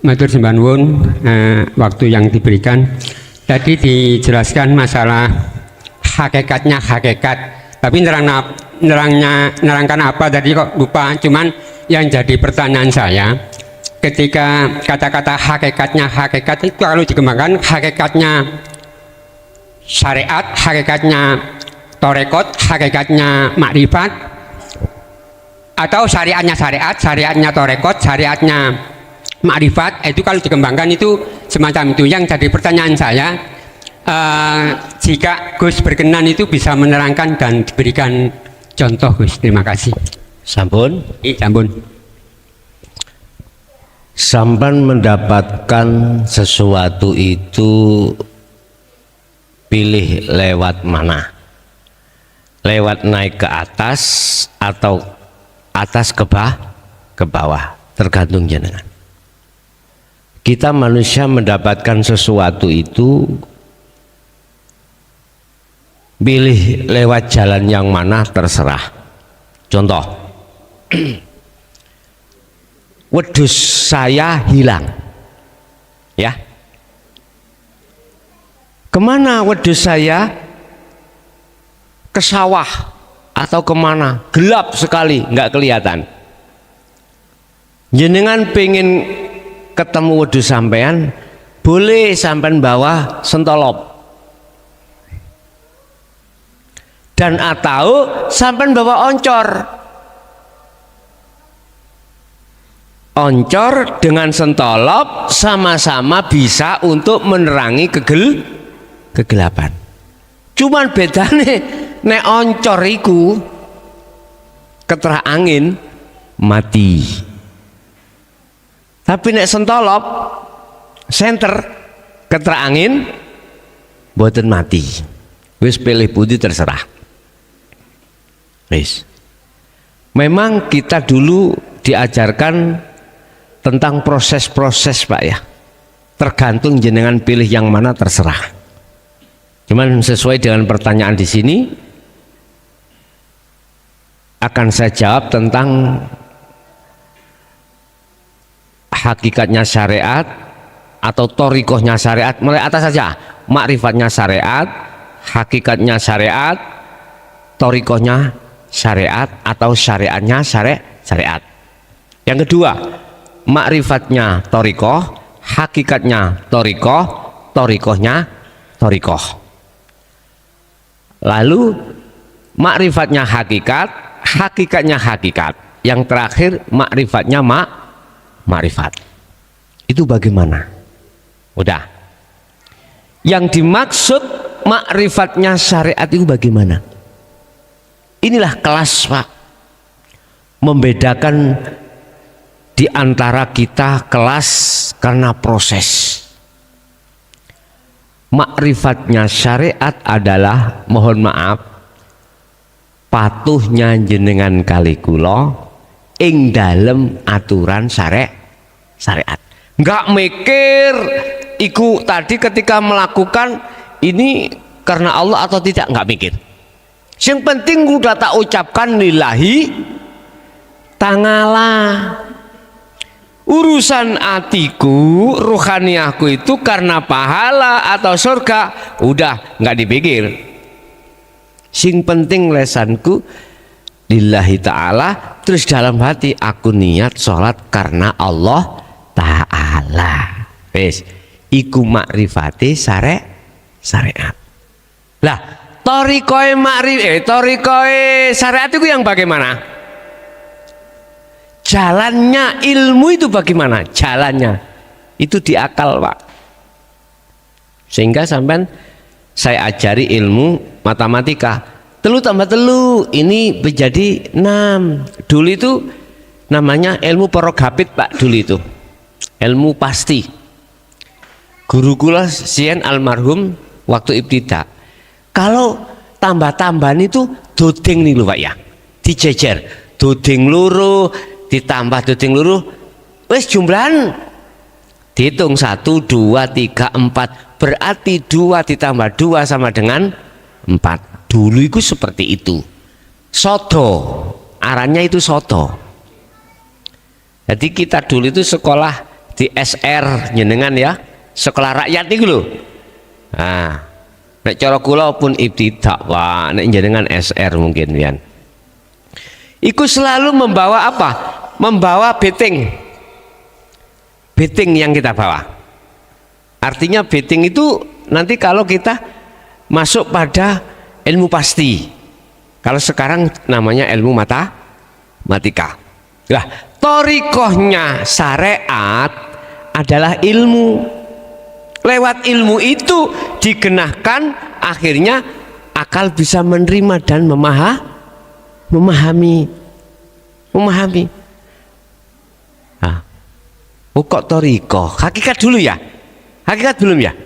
Matur sembah nuwun waktu yang diberikan. Tadi dijelaskan masalah hakikatnya hakikat. Tapi nerangkan apa tadi kok lupa. Cuman yang jadi pertanyaan saya, ketika kata-kata hakikatnya hakikat itu kalau dikembangkan hakikatnya syariat, hakikatnya torekot, hakikatnya makrifat, atau syariatnya syariat, syariatnya torekot, syariatnya makrifat, itu kalau dikembangkan itu semacam itu. Yang jadi pertanyaan saya, jika Gus berkenan itu bisa menerangkan dan diberikan contoh, Gus. Terima kasih. Sampun? Sampun. Sampan mendapatkan sesuatu itu pilih lewat mana? Lewat naik ke atas atau atas ke bawah, tergantung jenengan. Kita manusia mendapatkan sesuatu itu pilih lewat jalan yang mana terserah. Contoh, wedhus saya hilang, ya. Kemana wedhus saya? Ke sawah atau kemana? Gelap sekali, nggak kelihatan. Jenengan pengen ketemu wedhus sampean, boleh sampean bawa sentolop, dan atau sampean bawa oncor. Oncor dengan sentolop sama-sama bisa untuk menerangi kegelapan. Cuman bedane nek oncor iku keterah angin mati. Tapi nek sentolop senter keterah angin mboten mati. Wis pilih budi terserah. Wis. Memang kita dulu diajarkan tentang proses-proses, Pak, ya. Tergantung jenengan pilih yang mana terserah. Cuman sesuai dengan pertanyaan di sini akan saya jawab tentang hakikatnya syariat atau torikohnya syariat, mulai atas saja. Makrifatnya syariat, hakikatnya syariat, torikohnya syariat atau syariatnya syariat. Yang kedua, makrifatnya torikoh, hakikatnya torikoh, torikohnya torikoh. Lalu makrifatnya hakikat, hakikatnya hakikat. Yang terakhir makrifatnya makrifat. Itu bagaimana? Udah. Yang dimaksud makrifatnya syariat itu bagaimana? Inilah kelas, Pak, membedakan di antara kita kelas karena proses. Makrifatnya syariat adalah, mohon maaf, patuhnya jenengan kali kula ing dalem aturan syariat. Enggak mikir iku tadi ketika melakukan ini karena Allah atau tidak, enggak mikir. Yang penting udah tak ucapkan lillahi ta'ala. Urusan atiku, ruhaniahku itu karena pahala atau surga, udah nggak dipikir. Sing penting lesanku lillahi ta'ala, terus dalam hati aku niat sholat karena Allah ta'ala. Wes, iku makrifati syariat. Lah, torikoe torikoe syariat itu yang bagaimana? Jalannya ilmu itu bagaimana? Jalannya itu di akal, Pak. Sehingga sampai saya ajari ilmu matematika, telu tambah telu ini menjadi 6. Dulu itu namanya ilmu porogapit, Pak. Dulu itu ilmu pasti. Guru kula sien almarhum waktu ibtida, kalau tambah-tambahan itu doding nih lho, Pak, ya, dijejer doding loro ditambah doding loro, wes jumlahan dihitung 1, 2, 3, 4, berarti 2 ditambah 2 sama dengan 4. Dulu itu seperti itu. Sodo, arannya itu sodo. Jadi kita dulu itu sekolah di SR jenengan ya, sekolah rakyat itu lho. Nah, nek cara kula pun ibtidak Pak, nek jenengan SR mungkin pian. Iku selalu membawa apa? Membawa betting. Betting yang kita bawa. Artinya betting itu nanti kalau kita masuk pada ilmu pasti. Kalau sekarang namanya ilmu matematika. Lah, thoriqohnya syariat adalah ilmu. Lewat ilmu itu digenahkan, akhirnya akal bisa menerima dan memahami. Nah, kok thoriqoh? Hakikat dulu ya? Hakikat belum ya?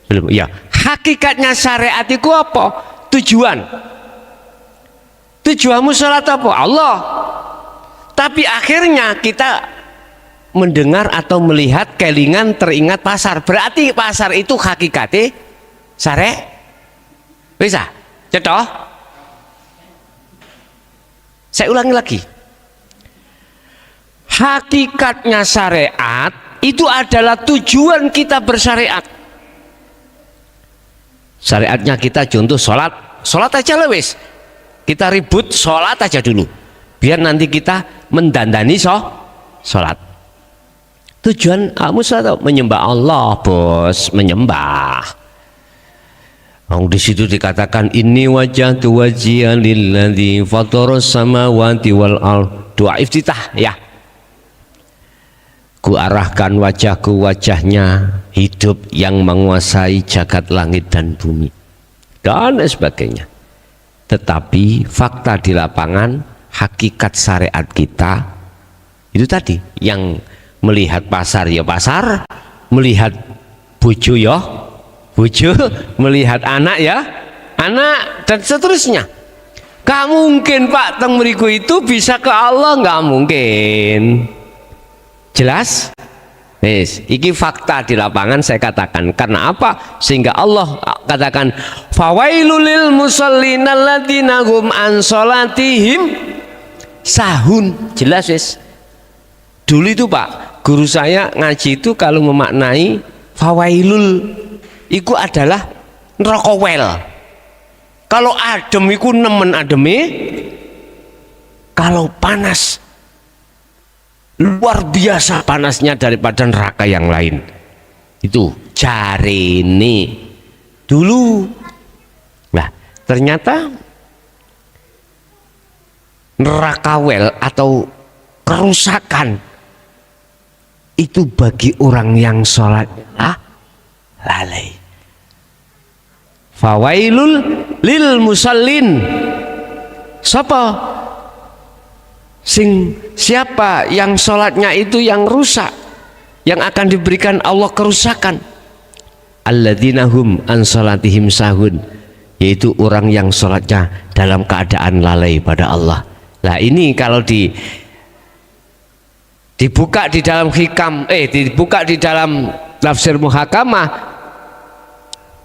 Belum ya. Hakikatnya syariat itu apa? Tujuanmu sholat apa? Allah. Tapi akhirnya kita mendengar atau melihat kelingan teringat pasar. Berarti pasar itu hakikatnya syariat. Bisa? Cetok? Saya ulangi lagi. Hakikatnya syariat itu adalah tujuan kita bersyariat. Syariatnya kita contoh sholat aja lewis. Kita ribut sholat aja dulu. Biar nanti kita mendandani sholat. Tujuan kamu sholat menyembah Allah, bos, menyembah. Di situ dikatakan ini wajhatu wajhiya lilladzi fataras samawati wal ard. Doa iftitah ya. Ku arahkan wajahku wajahnya hidup yang menguasai jagat langit dan bumi dan sebagainya. Tetapi fakta di lapangan, hakikat syariat kita itu tadi, yang melihat pasar ya pasar, melihat bojo ya bojo, melihat anak ya anak, dan seterusnya. Gak mungkin Pak teng mriku itu bisa ke Allah, nggak mungkin. Jelas? Yes, iki fakta di lapangan saya katakan. Karena apa? Sehingga Allah katakan fawailul lil musallin alladzina hum an sholatihim sahun. Jelas wis. Dulu itu Pak, guru saya ngaji itu kalau memaknai fawailul itu adalah neraka wel. Kalau adem itu nemen ademe, kalau panas luar biasa panasnya daripada neraka yang lain. Itu jarene dulu. Nah, ternyata neraka wel atau kerusakan itu bagi orang yang sholat lalai. Fawailul lil musallin. Siapa yang sholatnya itu yang rusak, yang akan diberikan Allah kerusakan. Alladzina hum an sholatihim sahun, yaitu orang yang sholatnya dalam keadaan lalai pada Allah. Nah ini kalau dibuka di dalam hikam, dibuka di dalam tafsir muhakamah,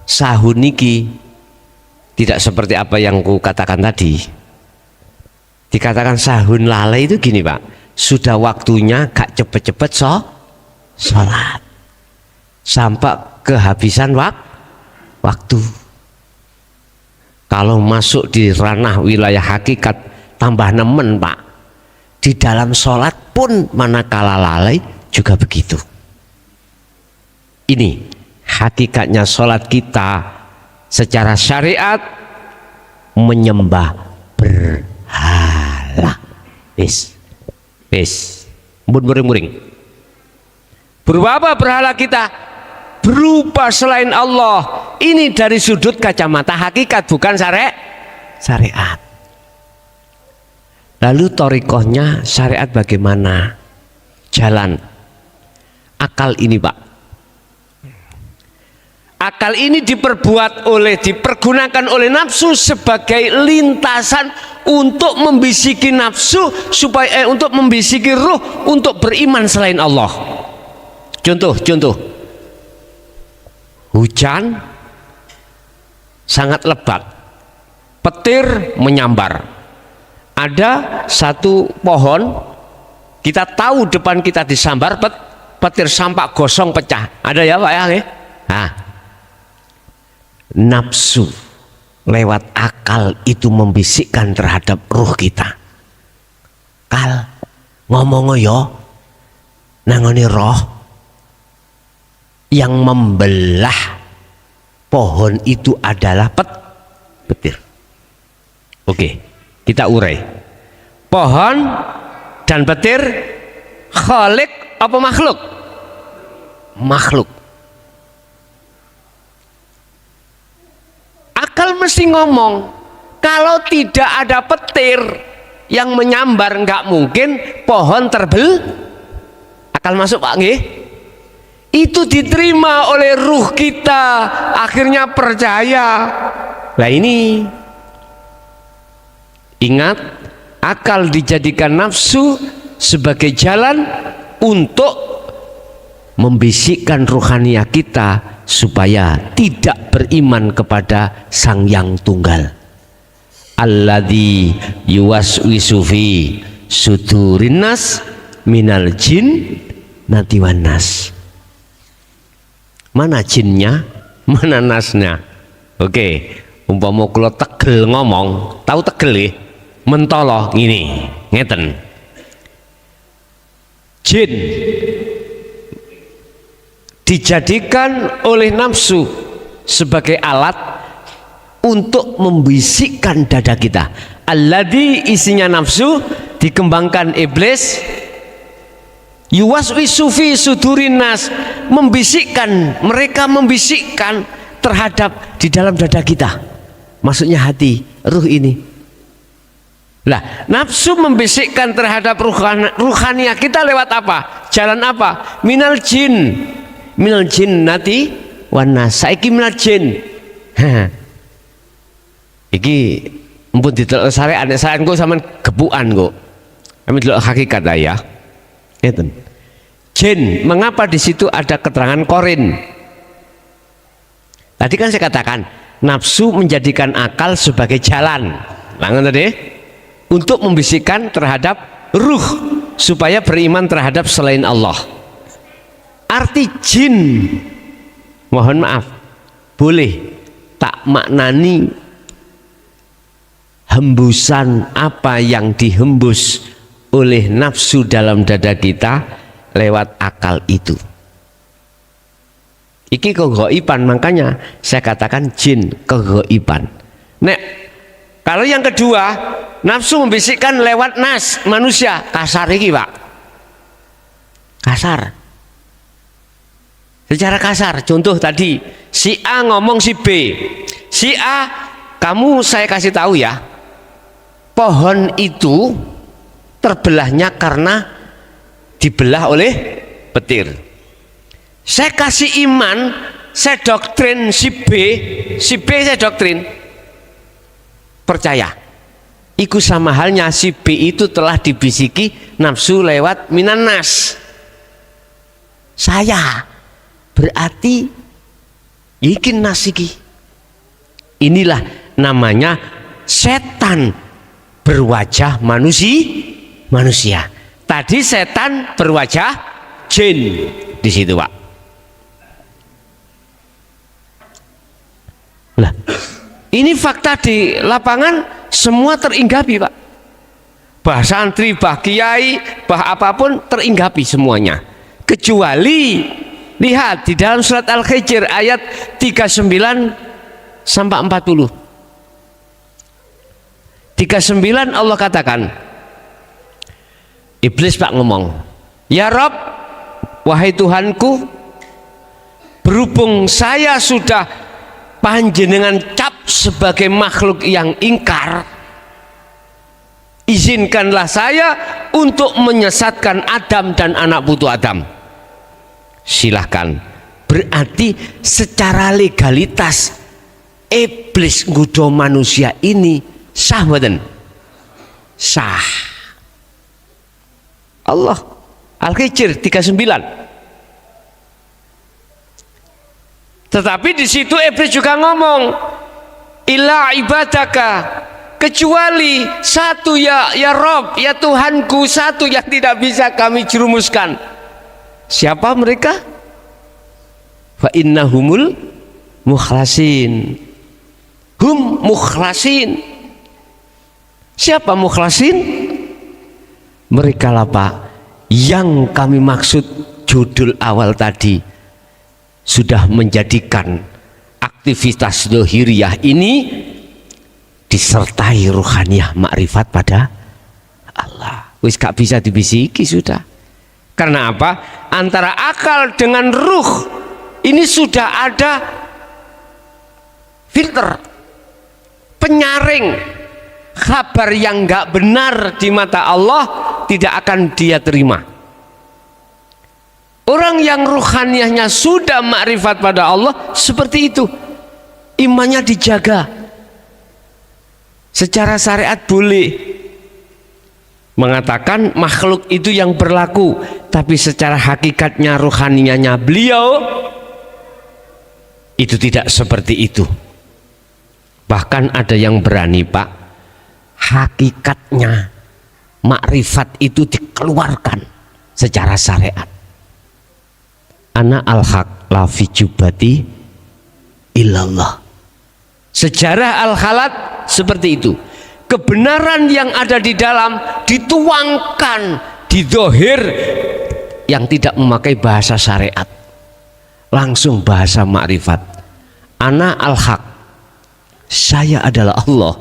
sahun niki tidak seperti apa yang ku katakan tadi. Dikatakan sahun lalai itu gini Pak, sudah waktunya gak cepet-cepet sholat sampai kehabisan waktu. Kalau masuk di ranah wilayah hakikat tambah nemen Pak, di dalam sholat pun manakala lalai juga begitu. Ini hakikatnya sholat kita secara syariat menyembah berhala. Wis muring-muring. Berupa apa berhala kita? Berupa selain Allah. Ini dari sudut kacamata hakikat, bukan syariat. Lalu thoriqohnya syariat bagaimana? Jalan akal ini Pak. Akal ini dipergunakan oleh nafsu sebagai lintasan untuk membisiki nafsu supaya untuk membisiki ruh untuk beriman selain Allah. Contoh hujan sangat lebat, petir menyambar, ada satu pohon kita tahu depan kita disambar petir sampah gosong pecah. Ada ya Pak ya? Nah, nafsu lewat akal itu membisikkan terhadap ruh kita. Kal ngomong yo nangoni roh yang membelah pohon itu adalah petir. Oke, kita urai. Pohon dan petir khalik apa makhluk? Makhluk. Akal mesti ngomong, kalau tidak ada petir yang menyambar nggak mungkin pohon akal masuk Pak nggih? Itu diterima oleh ruh kita, akhirnya percaya. Nah ini ingat, akal dijadikan nafsu sebagai jalan untuk membisikkan ruhaniah kita supaya tidak beriman kepada Sang Yang Tunggal. Alladzi yuwaswisu fi sudurin nas minal jin nati wan nas. Mana jinnya, mana nasnya? Oke, umpama kula tegel ngomong, tahu tegel nggih? Mentolo ngene, ngeten. Jin dijadikan oleh nafsu sebagai alat untuk membisikkan dada kita. Alladzi isinya nafsu dikembangkan iblis, yuwaswisu fi sudurin nas, mereka membisikkan terhadap di dalam dada kita, maksudnya hati, ruh ini. Lah, nafsu membisikkan terhadap ruhaniah kita lewat apa? Jalan apa? Minal jinnati wan nas. Saiki minal jin. Iki empun ditelok sare anek saenku sampean gebukan kok. Kami delok hakikat ya. Ngeten. Jin, mengapa di situ ada keterangan korin? Tadi kan saya katakan nafsu menjadikan akal sebagai jalan. Langun tadi untuk membisikkan terhadap ruh supaya beriman terhadap selain Allah. Arti jin, mohon maaf, boleh tak maknani hembusan apa yang dihembus oleh nafsu dalam dada kita lewat akal itu. Iki kegoiban, makanya saya katakan jin kegoiban. Nek kalau yang kedua, nafsu membisikkan lewat nas manusia, kasar iki Pak, kasar. Secara kasar, contoh tadi si A ngomong si B, si A, kamu saya kasih tahu ya, pohon itu terbelahnya karena dibelah oleh petir. Saya kasih iman, saya doktrin si B saya doktrin percaya. Iku sama halnya si B itu telah dibisiki nafsu lewat minan nas. Saya berarti yakin nasiki. Inilah namanya setan berwajah manusia. Tadi setan berwajah jin di situ Pak. Lah, ini fakta di lapangan semua teringgapi Pak. Bah santri, bah kiai, bah apapun teringgapi semuanya. Kecuali lihat di dalam surat Al-Hijr ayat 39 sampai 40. 39 Allah katakan, iblis Pak ngomong, ya Rob, wahai Tuhanku, berhubung saya sudah panjenengan cap sebagai makhluk yang ingkar, izinkanlah saya untuk menyesatkan Adam dan anak putu Adam. Silahkan. Berarti secara legalitas iblis nggoda manusia ini sah mboten? Sah. Allah Al-Hijr 39. Tetapi di situ iblis juga ngomong, illa ibadaka, kecuali satu ya Rob, ya Tuhanku, satu yang tidak bisa kami jerumuskan. Siapa mereka? Fa innahumul mukhlasin. Hum mukhlasin. Siapa mukhlasin? Mereka lah Pak yang kami maksud judul awal tadi, sudah menjadikan aktivitas dohiriyah ini disertai ruhaniyah makrifat pada Allah. Wis gak bisa dibisiki sudah. Karena apa? Antara akal dengan ruh ini sudah ada filter, penyaring. Kabar yang nggak benar di mata Allah tidak akan dia terima. Orang yang ruhaniyahnya sudah makrifat pada Allah seperti itu, imannya dijaga. Secara syariat boleh mengatakan makhluk itu yang berlaku, tapi secara hakikatnya ruhaniyahnya beliau itu tidak seperti itu. Bahkan ada yang berani Pak, hakikatnya makrifat itu dikeluarkan secara syariat. Ana al-haq la fi jubati illallah. Sejarah al-halat seperti itu. Kebenaran yang ada di dalam dituangkan di dohir yang tidak memakai bahasa syariat, langsung bahasa makrifat. Ana al-haq, saya adalah Allah.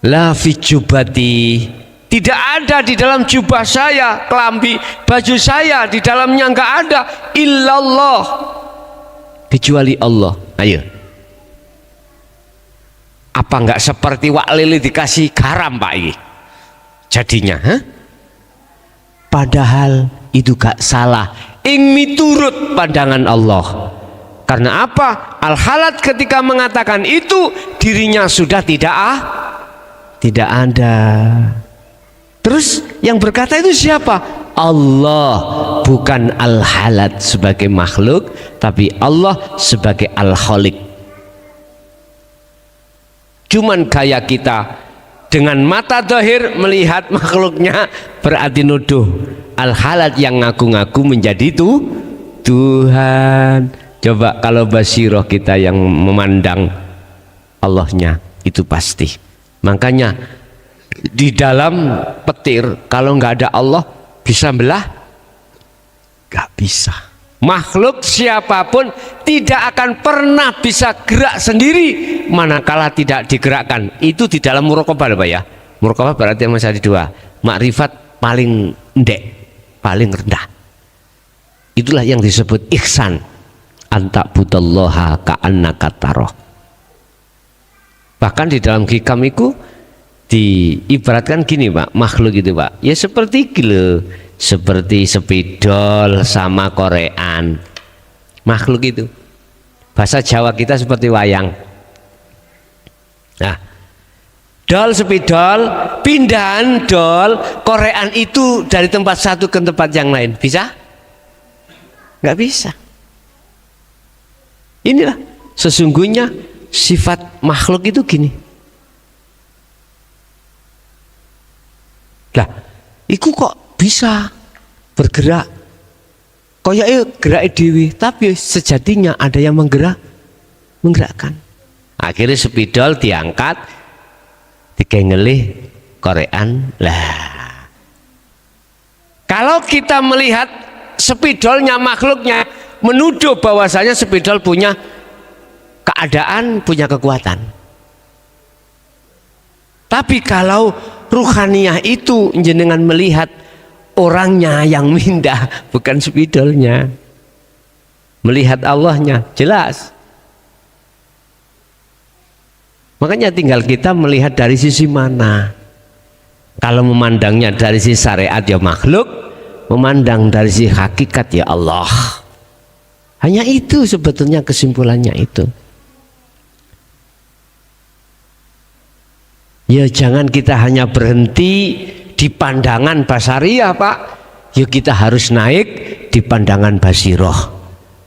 La fi jubati, tidak ada di dalam jubah saya, kelambi baju saya di dalamnya enggak ada illallah, kecuali Allah. Ayo, apa enggak seperti wak lili dikasih garam Pak ini jadinya? Padahal itu gak salah, ing miturut pandangan Allah. Karena apa? Al-halat ketika mengatakan itu dirinya sudah tidak ada. Terus yang berkata itu siapa? Allah, bukan al-halat sebagai makhluk, tapi Allah sebagai al-khaliq. Cuman gaya kita dengan mata zahir melihat makhluknya berarti nuduh al-halat yang ngaku-ngaku menjadi itu Tuhan. Coba kalau basiroh kita yang memandang Allahnya itu pasti. Makanya di dalam petir kalau nggak ada Allah bisa belah? Nggak bisa. Makhluk siapapun tidak akan pernah bisa gerak sendiri manakala tidak digerakkan. Itu di dalam muraqabah Pak ya. Muraqabah berarti yang masih ada dua. Makrifat paling ndek, paling rendah. Itulah yang disebut ihsan. Anta butallaha ka'annaka taroh. Bahkan di dalam hikam itu diibaratkan gini Pak, makhluk itu Pak, ya seperti gila, seperti spidol sama korean. Makhluk itu bahasa Jawa kita seperti wayang. Nah, dol spidol, pindahan dol korean itu dari tempat satu ke tempat yang lain, bisa? Nggak bisa. Inilah sesungguhnya sifat makhluk itu gini. Lah, iku kok bisa bergerak? Koyoknya gerak dewi, tapi sejatinya ada yang menggerakkan. Akhirnya spidol diangkat, dikengelih korean. Lah, kalau kita melihat spidolnya makhluknya, menuduh bahwasanya spidol punya keadaan, punya kekuatan. Tapi kalau ruhaniyah itu jenengan melihat orangnya yang mindah, bukan spidolnya. Melihat Allahnya, jelas. Makanya tinggal kita melihat dari sisi mana. Kalau memandangnya dari sisi syariat ya makhluk, memandang dari sisi hakikat ya Allah. Hanya itu sebetulnya kesimpulannya itu. Ya jangan kita hanya berhenti di pandangan basariyah Pak. Ya kita harus naik di pandangan basiroh.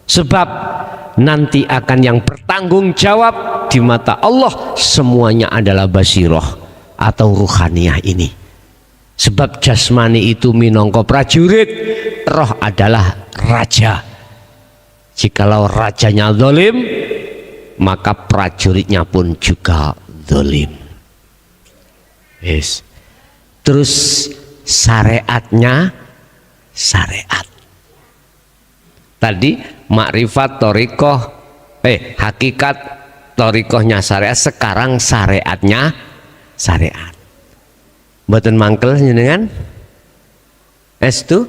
Sebab nanti akan yang bertanggung jawab di mata Allah semuanya adalah basiroh atau ruhaniyah ini. Sebab jasmani itu minangka prajurit, roh adalah raja. Jikalau rajanya zalim, maka prajuritnya pun juga zalim. Yes. Terus syariatnya syariat. Tadi makrifat torikoh, hakikat torikohnya syariat, sekarang syariatnya syariat. Mboten mangkel jenengan? Estu?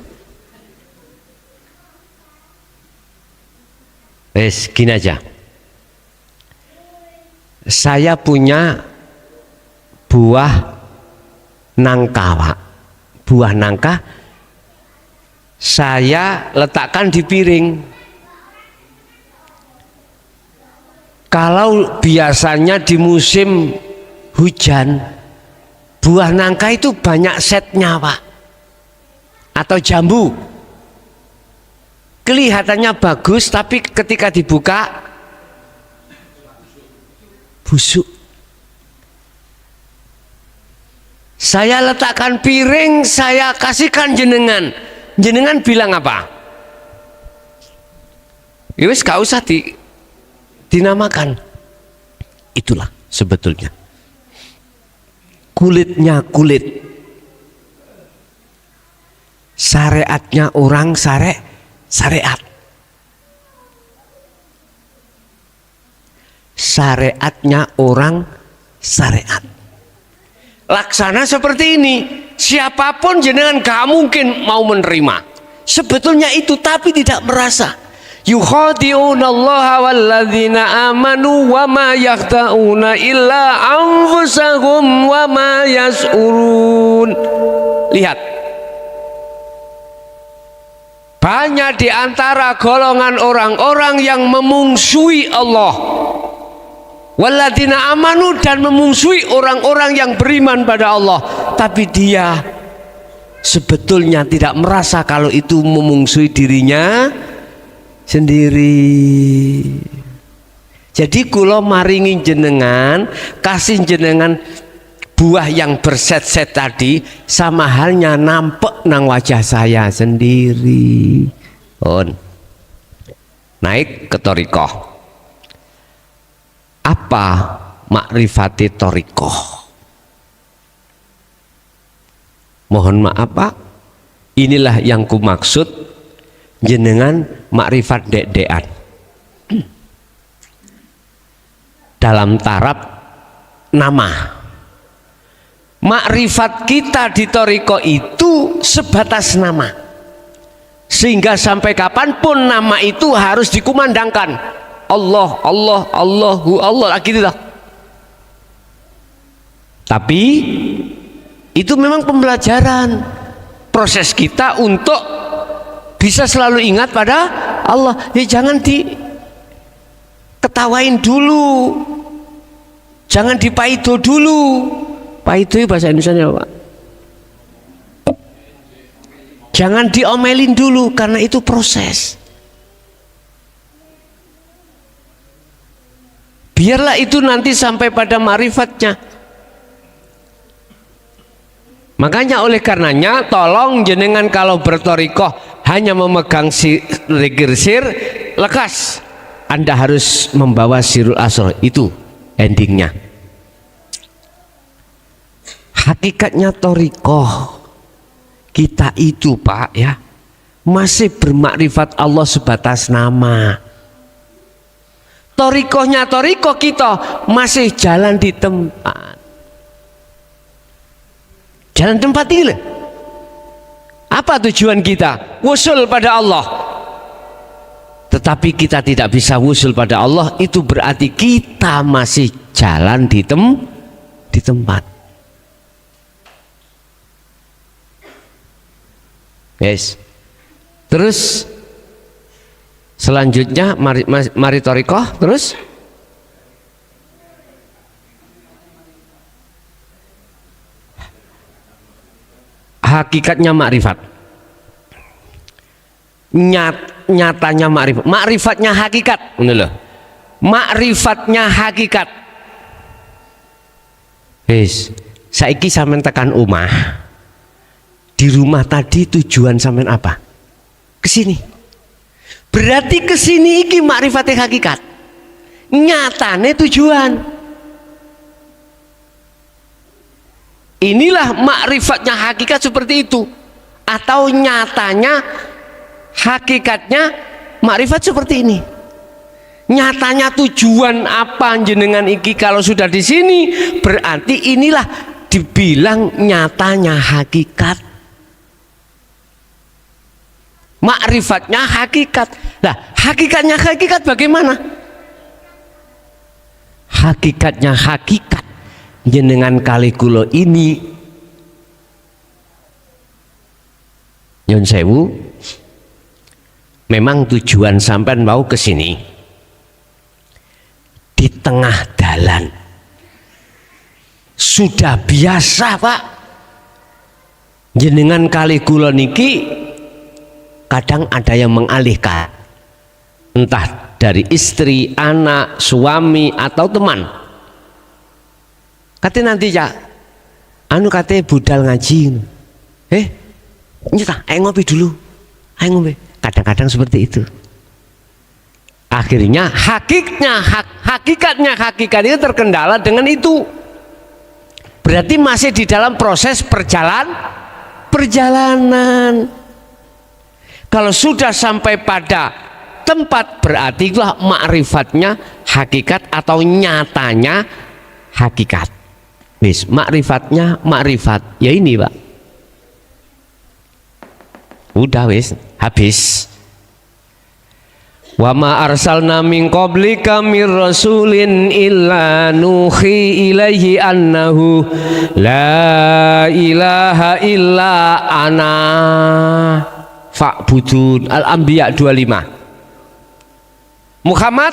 Gini aja. Saya punya buah nangka, Pak. Buah nangka saya letakkan di piring. Kalau biasanya di musim hujan, buah nangka itu banyak setnya, Pak, atau jambu. Kelihatannya bagus, tapi ketika dibuka busuk. Saya letakkan piring, saya kasihkan jenengan. Jenengan bilang apa? Ya wis gak usah dinamakan. Itulah sebetulnya kulitnya kulit, syariatnya orang syariat, syariatnya orang syariat. Laksana seperti ini, siapapun jenengan gak mungkin mau menerima. Sebetulnya itu, tapi tidak merasa. Yukhadi'una Allah walladzina amanu wa ma yakhta'una illa anfusahum wa ma yas'urun. Lihat, banyak di antara golongan orang-orang yang memungsui Allah, walladzina amanu, dan memungsui orang-orang yang beriman pada Allah, tapi dia sebetulnya tidak merasa kalau itu memungsui dirinya sendiri. Jadi kula maringi jenengan, kasih jenengan buah yang berset-set tadi, sama halnya nampek nang wajah saya sendiri. Naik ke thariqah. Apa makrifati thariqah? Mohon maaf, Pak, inilah yang ku maksud jenengan makrifat dek-dekan dalam taraf nama. Makrifat kita di thariqah itu sebatas nama, sehingga sampai kapanpun nama itu harus dikumandangkan. Allah, Allah, Allahu, Allah, gitu lah. Tapi itu memang pembelajaran, proses kita untuk bisa selalu ingat pada Allah. Ya jangan diketawain dulu, jangan dipaido dulu. Paido itu bahasa Indonesia, Pak. Jangan diomelin dulu, karena itu proses. Biarlah itu nanti sampai pada marifatnya. Makanya oleh karenanya, tolong jenengan kalau berthariqah hanya memegang sir, lekas. Anda harus membawa sirul asrar, itu endingnya. Hakikatnya thariqah kita itu, Pak, ya, masih bermakrifat Allah sebatas nama. Thariqahnya thariqah kita masih jalan di tempat. Jalan tempat ini. Apa tujuan kita? Wusul pada Allah. Tetapi kita tidak bisa wusul pada Allah, itu berarti kita masih jalan di tempat. Yes. Terus selanjutnya mari thariqah, terus hakikatnya makrifat. Nyatanya makrifat. Makrifatnya hakikat. Makrifatnya hakikat. Yes. Saiki sampean tekan omah. di rumah tadi tujuan sampean apa? Kesini. Berarti kesini iki makrifate hakikat. Nyatane tujuan. Inilah makrifatnya hakikat seperti itu. Atau nyatanya hakikatnya makrifat seperti ini. Nyatanya tujuan apa jenengan iki kalau sudah di sini, berarti inilah dibilang nyatanya hakikat. Makrifatnya hakikat. Nah, hakikatnya hakikat bagaimana? Hakikatnya hakikat jenengan kali kula ini nyun sewu, memang tujuan sampean mau ke sini di tengah dalan sudah biasa Pak, jenengan kali kula niki kadang ada yang mengalihkan, entah dari istri, anak, suami atau teman. Kata nanti ya, anu kate budal ngaji, nyata, ayo ngopi dulu, ayo ngopi. Kadang-kadang seperti itu. Akhirnya hakikatnya hakikat itu terkendala dengan itu. Berarti masih di dalam proses perjalanan. Kalau sudah sampai pada tempat, berarti itulah makrifatnya hakikat atau nyatanya hakikat. Wis, makrifatnya makrifat. Ya ini Pak. Udah wis, habis. Wa ma arsalna min qablika mir rasulin illa nuhi ilaihi annahu la ilaha illa ana fa'budun. Al-Anbiya 25. Muhammad,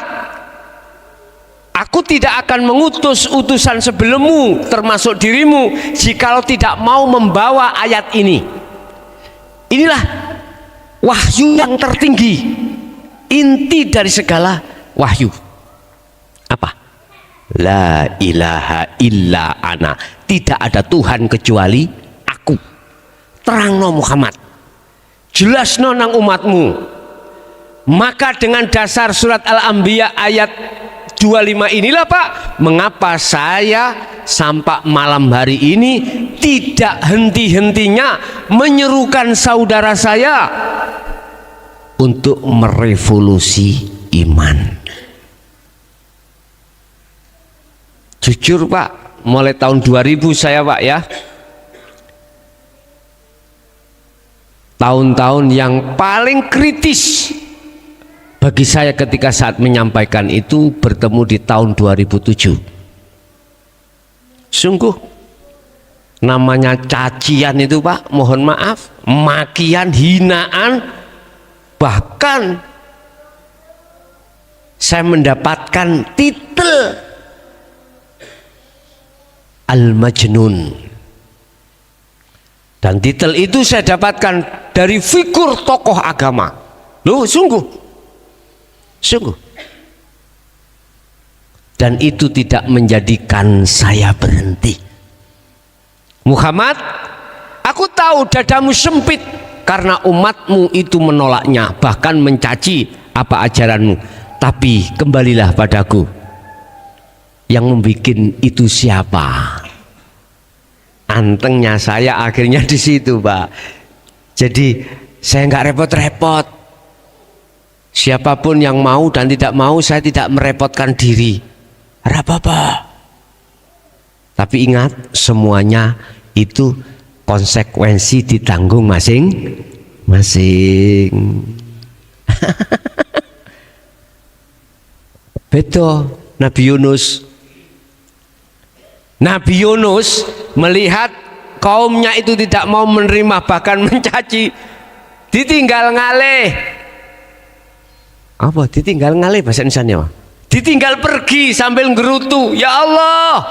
aku tidak akan mengutus utusan sebelummu termasuk dirimu jikalau tidak mau membawa ayat ini. Inilah wahyu yang tertinggi, inti dari segala wahyu. Apa? La ilaha illa ana, tidak ada Tuhan kecuali aku. Terangno Muhammad, jelasno nang umatmu. Maka dengan dasar surat Al-Anbiya ayat 25 inilah Pak, mengapa saya sampai malam hari ini tidak henti-hentinya menyerukan saudara saya untuk merevolusi iman. Jujur Pak, mulai tahun 2000 saya Pak ya, tahun-tahun yang paling kritis bagi saya ketika saat menyampaikan itu bertemu di tahun 2007. Sungguh namanya cacian itu Pak, mohon maaf, makian, hinaan, bahkan saya mendapatkan titel Al-Majnun, dan titel itu saya dapatkan dari figur tokoh agama. Loh, sungguh. Dan itu tidak menjadikan saya berhenti. Muhammad, aku tahu dadamu sempit karena umatmu itu menolaknya, bahkan mencaci apa ajaranmu. Tapi kembalilah padaku. Yang membuat itu siapa? Antengnya saya akhirnya di situ Pak. Jadi saya nggak repot-repot. Siapapun yang mau dan tidak mau, saya tidak merepotkan diri. Apa-apa. Tapi ingat, semuanya itu konsekuensi ditanggung masing-masing. Betul. Nabi Yunus melihat kaumnya itu tidak mau menerima, bahkan mencaci, ditinggal ngalih. Apa ditinggal ngalih bahasa Indonesia? Ditinggal pergi sambil gerutu, ya Allah,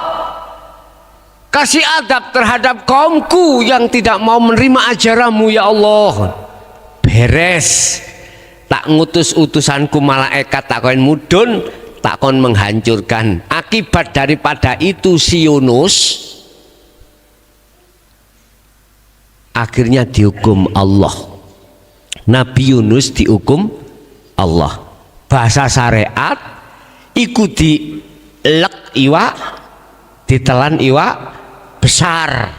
kasih adab terhadap kaumku yang tidak mau menerima ajaranmu ya Allah. Beres, tak ngutus utusanku malaikat tak kon mudun, tak kon menghancurkan. Akibat daripada itu si Yunus akhirnya dihukum Allah. Nabi Yunus dihukum Allah. Bahasa syariat iku dilek iwak, ditelan iwak besar.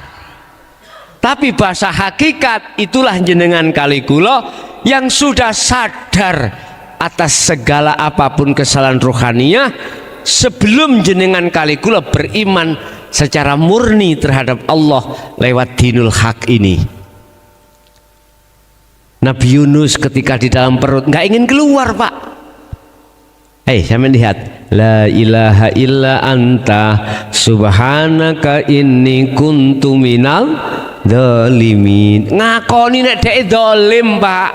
Tapi bahasa hakikat itulah jenengan kali kula yang sudah sadar atas segala apapun kesalahan rohaniah sebelum jenengan kali kula beriman secara murni terhadap Allah lewat dinul haq ini. Nabi Yunus ketika di dalam perut nggak ingin keluar, Pak. Saya melihat la ilaha illa anta subhanaka inni kuntu minal dzalimin. Ngakoni nek dhek zalim, Pak.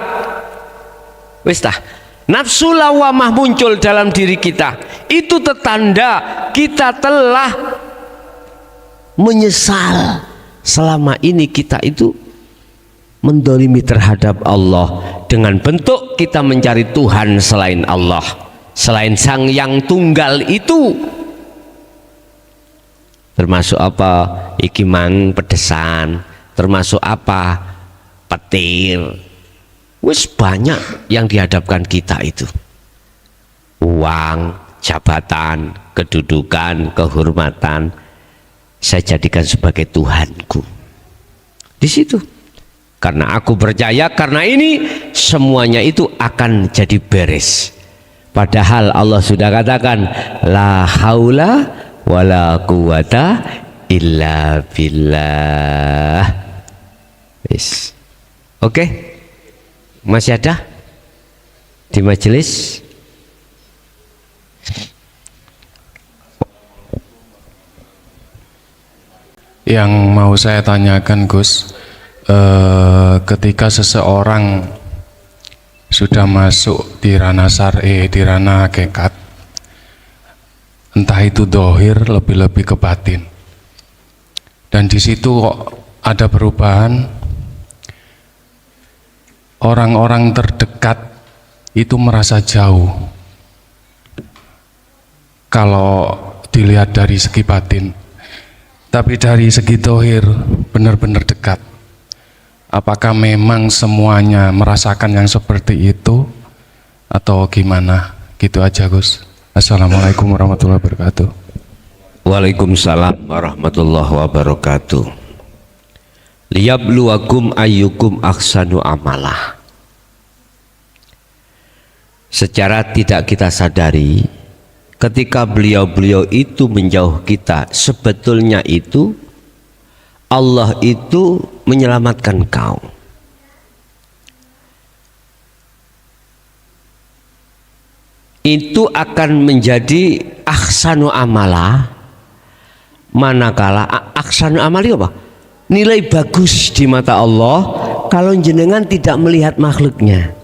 Wis tah. Nafsu lawamah muncul dalam diri kita. Itu tetanda kita telah menyesal selama ini kita itu mendolimi terhadap Allah dengan bentuk kita mencari Tuhan selain Allah, selain Sang Yang Tunggal itu. Termasuk apa? Iki mang pedesan, termasuk apa? Petir. Wis banyak yang dihadapkan kita itu. Uang, jabatan, kedudukan, kehormatan saya jadikan sebagai Tuhanku. Di situ. Karena aku percaya karena ini semuanya itu akan jadi beres. Padahal Allah sudah katakan la haula wala quwata illa billah. Yes. Oke. Masih ada di majelis? Yang mau saya tanyakan, Gus, ketika seseorang sudah masuk di ranah syar'i, di ranah hakikat, entah itu dohir lebih-lebih ke batin, dan di situ ada perubahan, orang-orang terdekat itu merasa jauh kalau dilihat dari segi batin, tapi dari segi dohir benar-benar dekat. Apakah memang semuanya merasakan yang seperti itu atau gimana? Gitu aja, Gus. Assalamualaikum warahmatullahi wabarakatuh. Waalaikumsalam warahmatullahi wabarakatuh. Liyabluwakum ayyukum ahsanu amalah. Secara tidak kita sadari, ketika beliau-beliau itu menjauh kita, sebetulnya itu Allah itu menyelamatkan kau. Itu akan menjadi ahsanu amalah, manakala ahsanu amali apa? Nilai bagus di mata Allah kalau jenengan tidak melihat makhluknya,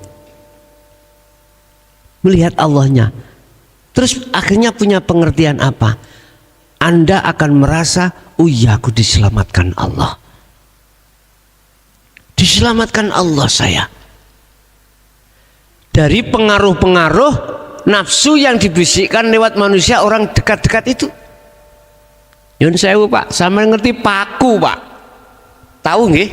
melihat Allahnya. Terus akhirnya punya pengertian apa? Anda akan merasa, oh iya, aku diselamatkan Allah. Diselamatkan Allah saya dari pengaruh-pengaruh nafsu yang dibisikkan lewat manusia orang dekat-dekat itu. Yun sewu, Pak, sama ngerti paku, Pak? Tahu nggih?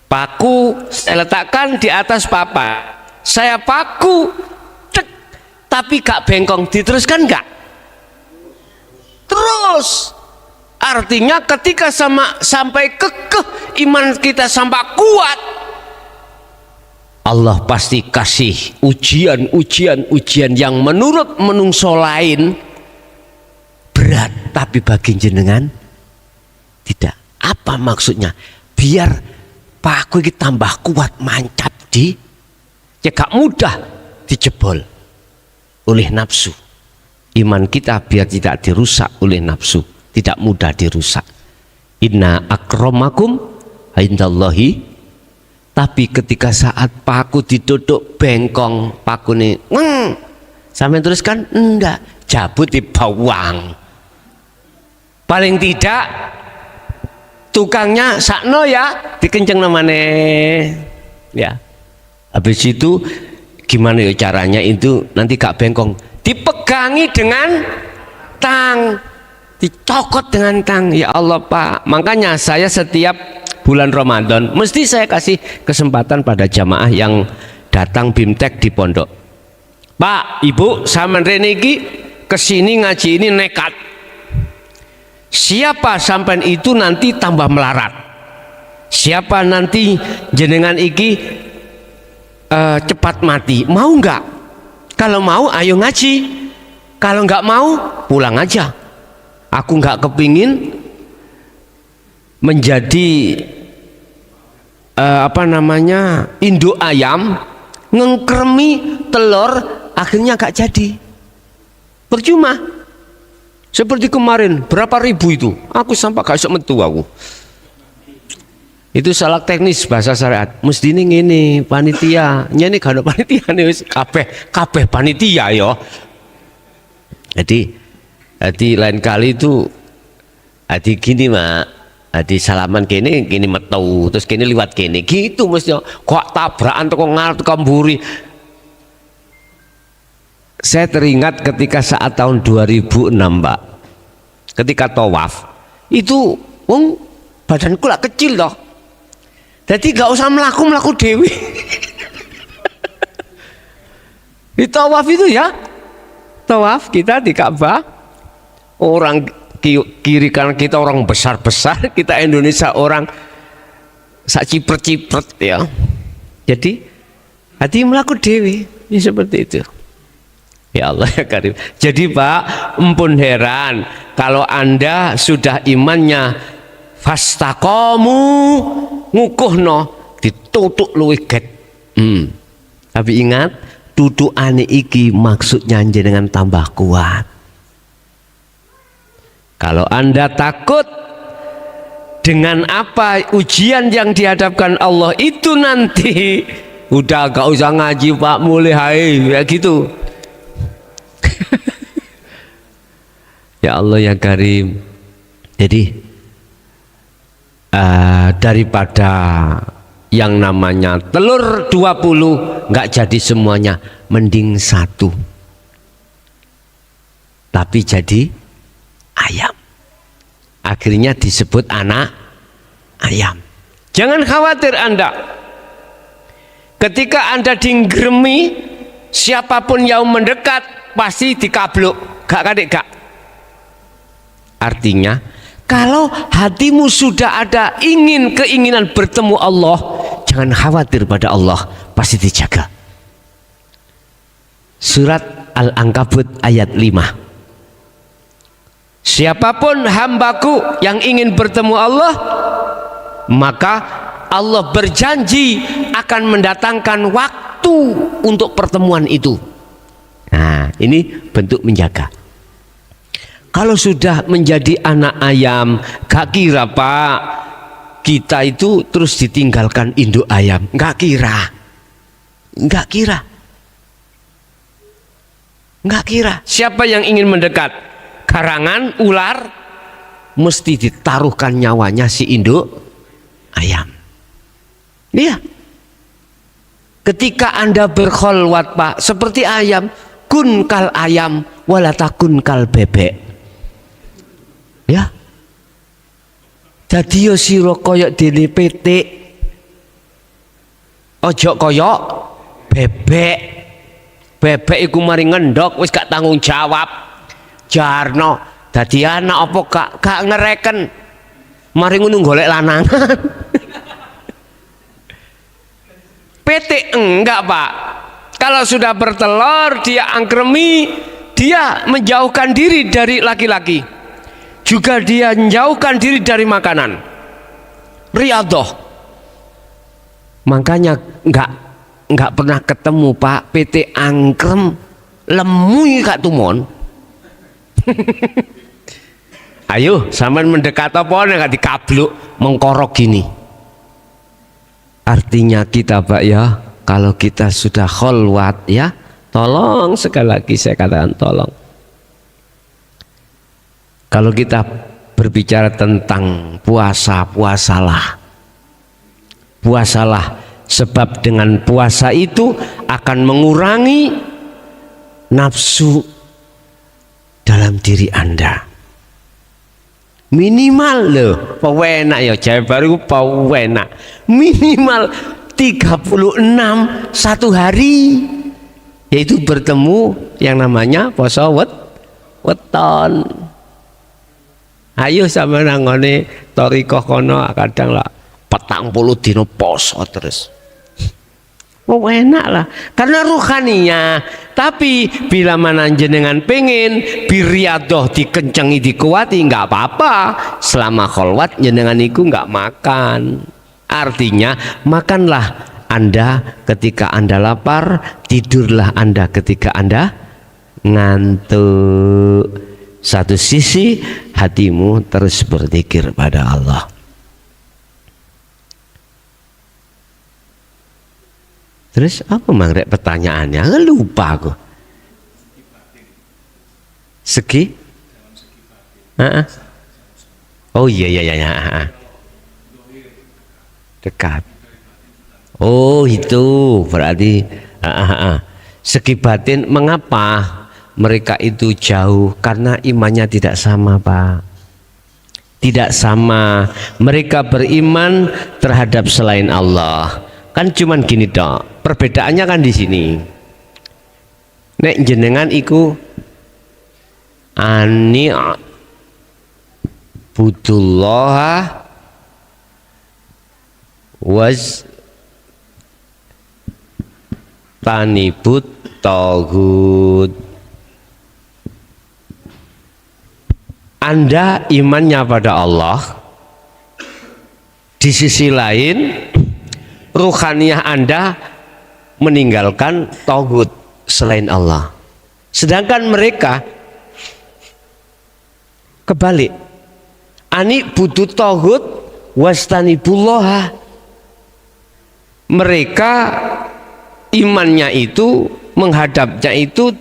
Paku saya letakkan di atas papan. Saya paku, tek, tapi gak bengkong, diteruskan gak? Terus. Artinya ketika sampai kekeh iman kita sampai kuat, Allah pasti kasih ujian yang menurut menungso lain berat, tapi bagi jenengan tidak. Apa maksudnya? Biar paku ini tambah kuat, mancap gak mudah dijebol oleh nafsu. Iman kita biar tidak dirusak oleh nafsu, tidak mudah dirusak. Inna akramakum indallahi. Tapi ketika saat paku diduduk bengkong, paku nih sampai teruskan enggak, cabut di bawang. Paling tidak tukangnya sakno ya dikenceng namanya ya. Habis itu gimana ya caranya itu nanti gak bengkong? Dipegangi dengan tang, dicokot dengan tang. Ya Allah, Pak. Makanya saya setiap bulan Ramadan mesti saya kasih kesempatan pada jamaah yang datang BIMTEK di pondok. Pak, Ibu, sampean rene iki kesini ngaji ini nekat. Siapa sampean itu nanti tambah melarat? Siapa nanti jenengan iki cepat mati? Mau nggak? Kalau mau ayo ngaji. Kalau nggak mau pulang aja. Aku nggak kepingin menjadi induk ayam ngengkremi telur akhirnya gak jadi, percuma. Seperti kemarin berapa ribu itu aku sampai gak bisa metu aku. Itu salah teknis bahasa syariat. Mesti ini panitia nyene gak ada panitia nih, kabeh panitia yo. Jadi lain kali itu gini mak, salaman kene metu terus kene liwat kene gitu mesti kok tabrakan kok ngarep kamburi. Saya teringat ketika saat tahun 2006 Pak, ketika tawaf itu wong badanku lah kecil toh, jadi gak usah melaku dewi. Di tawaf itu ya, tawaf kita di Ka'bah, orang kiri kanan kita orang besar-besar, kita Indonesia orang sak cipret-cipret ya. Jadi hati melaku dewi ya, seperti itu. Ya Allah ya Karim. Jadi Pak, empun heran kalau Anda sudah imannya fastaqomu ngukuhno ditutuk luwih get. Tapi ingat, tutukane iki maksudnya jenengan tambah kuat. Kalau Anda takut dengan apa ujian yang dihadapkan Allah itu nanti udah gak usah ngaji Pak, mulai hai ya gitu. Ya Allah ya Karim. Jadi daripada yang namanya telur 20 nggak jadi semuanya, mending satu tapi jadi ayam, akhirnya disebut anak ayam. Jangan khawatir Anda, ketika Anda dinggremi siapapun yang mendekat pasti dikabluk, gak kadek gak. Artinya kalau hatimu sudah ada keinginan bertemu Allah, jangan khawatir pada Allah, pasti dijaga. Surat Al-Ankabut ayat 5. Siapapun hambaku yang ingin bertemu Allah, maka Allah berjanji akan mendatangkan waktu untuk pertemuan itu. Nah, ini bentuk menjaga. Kalau sudah menjadi anak ayam, gak kira Pak kita itu terus ditinggalkan induk ayam, gak kira. Siapa yang ingin mendekat karangan ular, mesti ditaruhkan nyawanya si induk ayam. Iya. Ketika Anda berkholwat Pak, seperti ayam, kun kal ayam walatakun kal bebek. Ya, jadi yo sira koyok dene petik, ojo koyok bebek. Bebek iku mari ngendok wis gak tanggung jawab. Jarno dadi anak apa gak ngereken, mari ngono golek lanangan. Petik enggak Pak, kalau sudah bertelur dia angkremi, dia menjauhkan diri dari laki-laki, juga dia menjauhkan diri dari makanan. Riyadhah. Makanya enggak pernah ketemu Pak PT angkrem lemu gak tumon. Ayo sampean mendekat apa nek dikabluk mengkorok gini. Artinya kita Pak ya, kalau kita sudah kholwat ya, tolong sekali lagi saya katakan tolong. Kalau kita berbicara tentang puasa, puasalah sebab dengan puasa itu akan mengurangi nafsu dalam diri Anda. Minimal loh, pewenak ya Jawa Baru pewenak. Minimal 36 satu hari, yaitu bertemu yang namanya poso weton. Ayo sama nangone torikoh kono kadang lah 40 dino poso terus. Oh enak lah, karena ruhaninya. Tapi bila mana jenengan pengen biriadoh dikencengi dikuati nggak apa-apa. Selama kholwat jenengan iku nggak makan. Artinya makanlah Anda ketika Anda lapar, tidurlah Anda ketika Anda ngantuk. Satu sisi hatimu terus berzikir pada Allah. Terus apa mangrek pertanyaannya? Lupa aku. Segi? Oh iya. Dekat. Oh itu berarti segi batin. Mengapa mereka itu jauh? Karena imannya tidak sama, Pak. Tidak sama. Mereka beriman terhadap selain Allah. Kan cuman gini dok, perbedaannya kan di sini. Nek jenengan iku ani budullah was tanibut taghut. Anda imannya pada Allah, di sisi lain ruhaniyah Anda meninggalkan tauhid selain Allah. Sedangkan mereka kebalik. Ani butuh tauhid wastanibullah. Mereka imannya itu, menghadapnya itu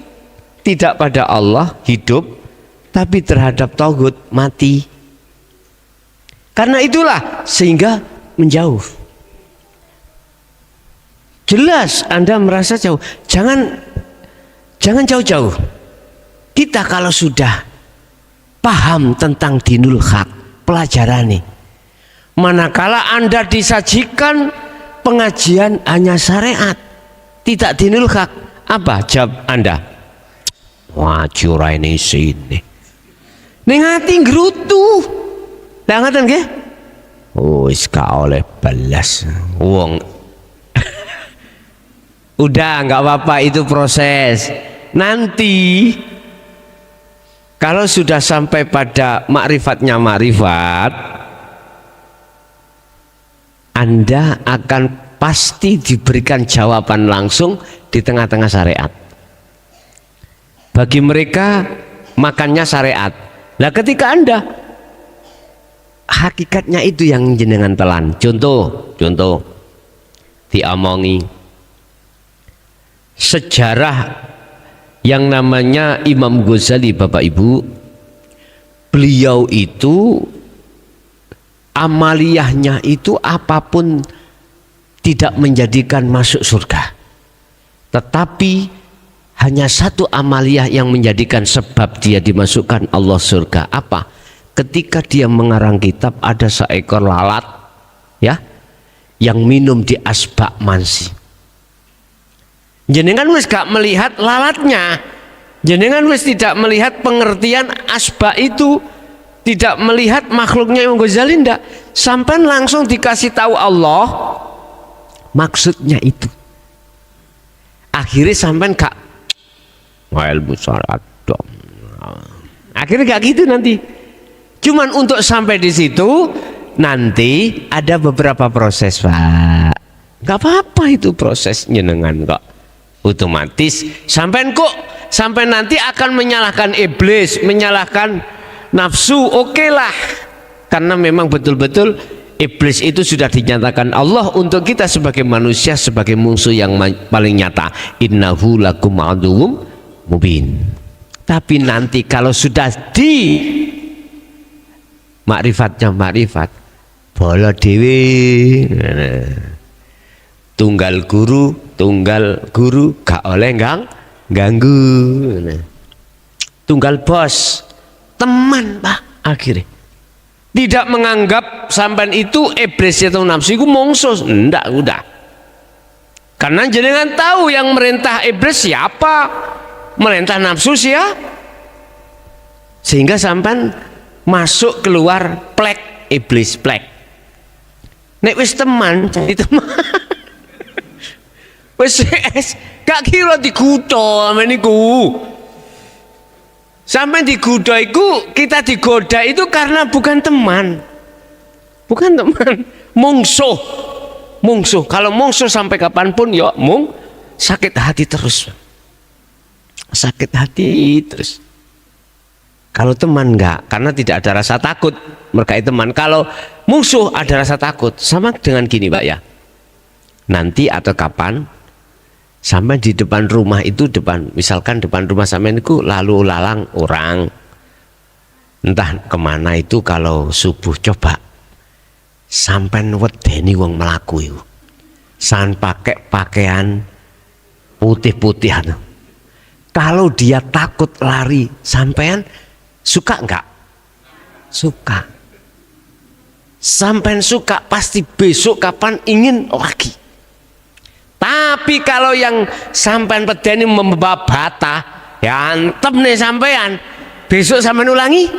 tidak pada Allah hidup, tapi terhadap tauhid mati. Karena itulah sehingga menjauh. Jelas Anda merasa jauh. Jangan jauh-jauh. Kita kalau sudah paham tentang dinul haq, pelajaran nih. Manakala Anda disajikan pengajian hanya syariat, tidak dinul haq, apa jawab Anda? Wah, curah ini sini. Ning ati ngrutu. Lah ngoten nggih? Oh, wis gak oleh balas. Wong udah nggak apa-apa, itu proses. Nanti kalau sudah sampai pada makrifatnya makrifat, Anda akan pasti diberikan jawaban langsung di tengah-tengah syariat. Bagi mereka makannya syariat. Nah ketika Anda hakikatnya itu yang jenengan telan. Contoh diomongi sejarah yang namanya Imam Ghazali, Bapak Ibu. Beliau itu amaliyahnya itu apapun tidak menjadikan masuk surga, tetapi hanya satu amaliyah yang menjadikan sebab dia dimasukkan Allah surga. Apa? Ketika dia mengarang kitab, ada seekor lalat ya yang minum di asbak mansi. Jenengan wis gak melihat lalatnya, jenengan wis tidak melihat pengertian asbak itu, tidak melihat makhluknya Imam Ghazali, ndak. Sampai langsung dikasih tahu Allah maksudnya itu. Akhirnya sampai gak ilmu syariat dong. Akhirnya gak gitu nanti. Cuman untuk sampai di situ nanti ada beberapa proses, Pak. Gak apa-apa itu proses jenengan kok. Otomatis sampai nanti akan menyalahkan iblis, menyalahkan nafsu, oke lah, karena memang betul-betul iblis itu sudah dinyatakan Allah untuk kita sebagai manusia sebagai musuh yang paling nyata. Innahu lakum aduwwum mubin. Tapi nanti kalau sudah di makrifatnya makrifat, bola dewi, tunggal guru gak oleh ganggu. Tunggal bos teman, Pak, akhirnya Tidak menganggap sampean itu iblis atau nafsu itu mungsuh, ndak udah. Karena jenengan tahu yang merintah iblis siapa, merintah nafsu siapa, sehingga sampean masuk keluar plek iblis plek. Nek wis teman jadi teman, wis gak kira digudo ameniku. Sampai digoda itu, kita digoda itu karena bukan teman, bukan teman, mungsuh, mungsuh. Kalau mungsuh sampai kapanpun ya sakit hati terus, sakit hati terus. Kalau teman enggak, karena tidak ada rasa takut, mereka itu teman. Kalau musuh ada rasa takut, sama dengan gini Pak ya. Nanti atau kapan sampai di depan rumah itu, misalkan depan rumah sampean itu lalu lalang orang entah kemana itu, kalau subuh coba sampean wedeni wong melaku itu san pakai pakaian putih-putih, kalau dia takut lari sampean suka enggak? Suka. Sampean suka pasti besok kapan ingin lagi. Tapi kalau yang sampean pedeni membawa bata, ya antem nih sampean, besok sampean ulangi?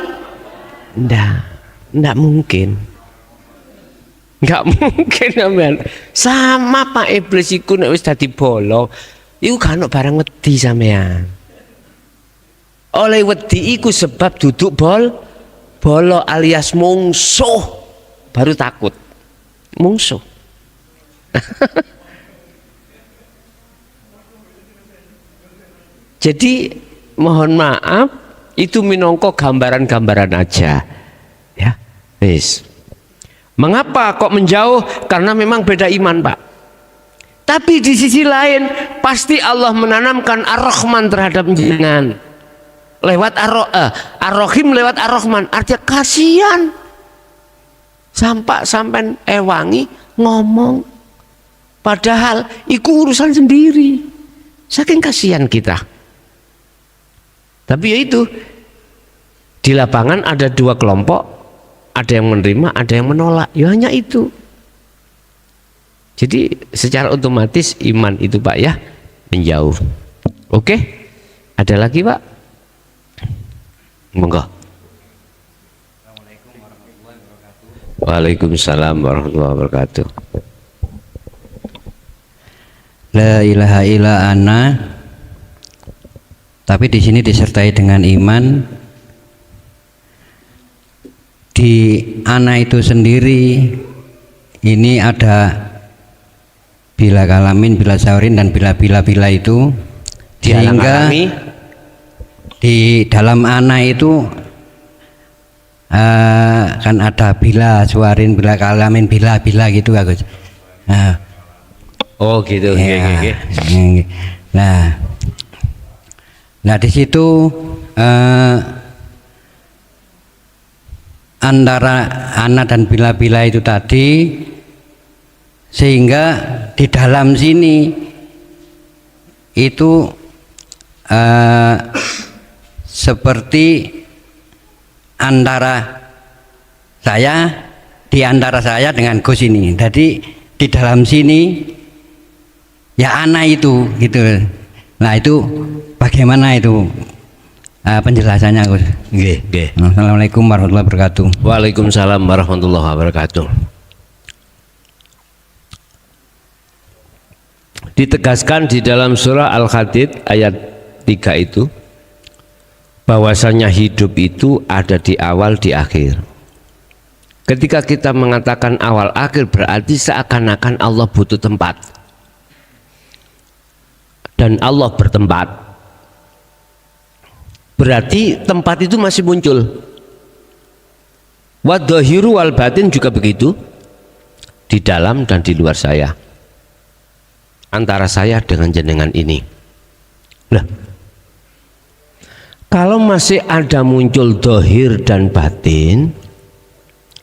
Ndak mungkin. Nggak mungkin sampean. Sama Pak Iblis iku nek wis dadi bolo, iku kan barang wedi sampean. Oleh wedi iku sebab duduk bolo alias mungsuh, baru takut. Mungsuh. Jadi mohon maaf, itu minangka gambaran-gambaran aja ya. Wis. Mengapa kok menjauh? Karena memang beda iman Pak. Tapi di sisi lain pasti Allah menanamkan Ar-Rahman terhadap jenengan lewat Ar-Rahim lewat Ar-Rahman. Artinya kasihan sampai ewangi ngomong, padahal itu urusan sendiri, saking kasihan kita. Tapi ya itu, di lapangan ada dua kelompok, ada yang menerima, ada yang menolak, ya hanya itu. Jadi secara otomatis iman itu Pak ya menjauh. Oke, ada lagi Pak? Monggo. Waalaikumsalam warahmatullahi wabarakatuh. La ilaha illa ana. Tapi di sini disertai dengan iman. Di ana itu sendiri ini ada bila kalamin, bila saurin, dan bila itu, sehingga di dalam ana itu kan ada bila suarin, bila kalamin, bila gitu Agus. Oh gitu. Ya, nah di situ antara ana dan bila itu tadi, sehingga di dalam sini itu seperti antara saya dengan Gus ini. Jadi di dalam sini ya ana itu gitu. Nah itu bagaimana itu penjelasannya Gus? Nggih. Assalamualaikum warahmatullahi wabarakatuh. Waalaikumsalam warahmatullahi wabarakatuh. Ditegaskan di dalam surah Al-Hadid ayat 3 itu bahwasanya hidup itu ada di awal, di akhir. Ketika kita mengatakan awal akhir berarti seakan-akan Allah butuh tempat dan Allah bertempat, berarti tempat itu masih muncul. Wadzahiru wal batin juga begitu, di dalam dan di luar saya, antara saya dengan jenengan ini. Nah, kalau masih ada muncul zahir dan batin,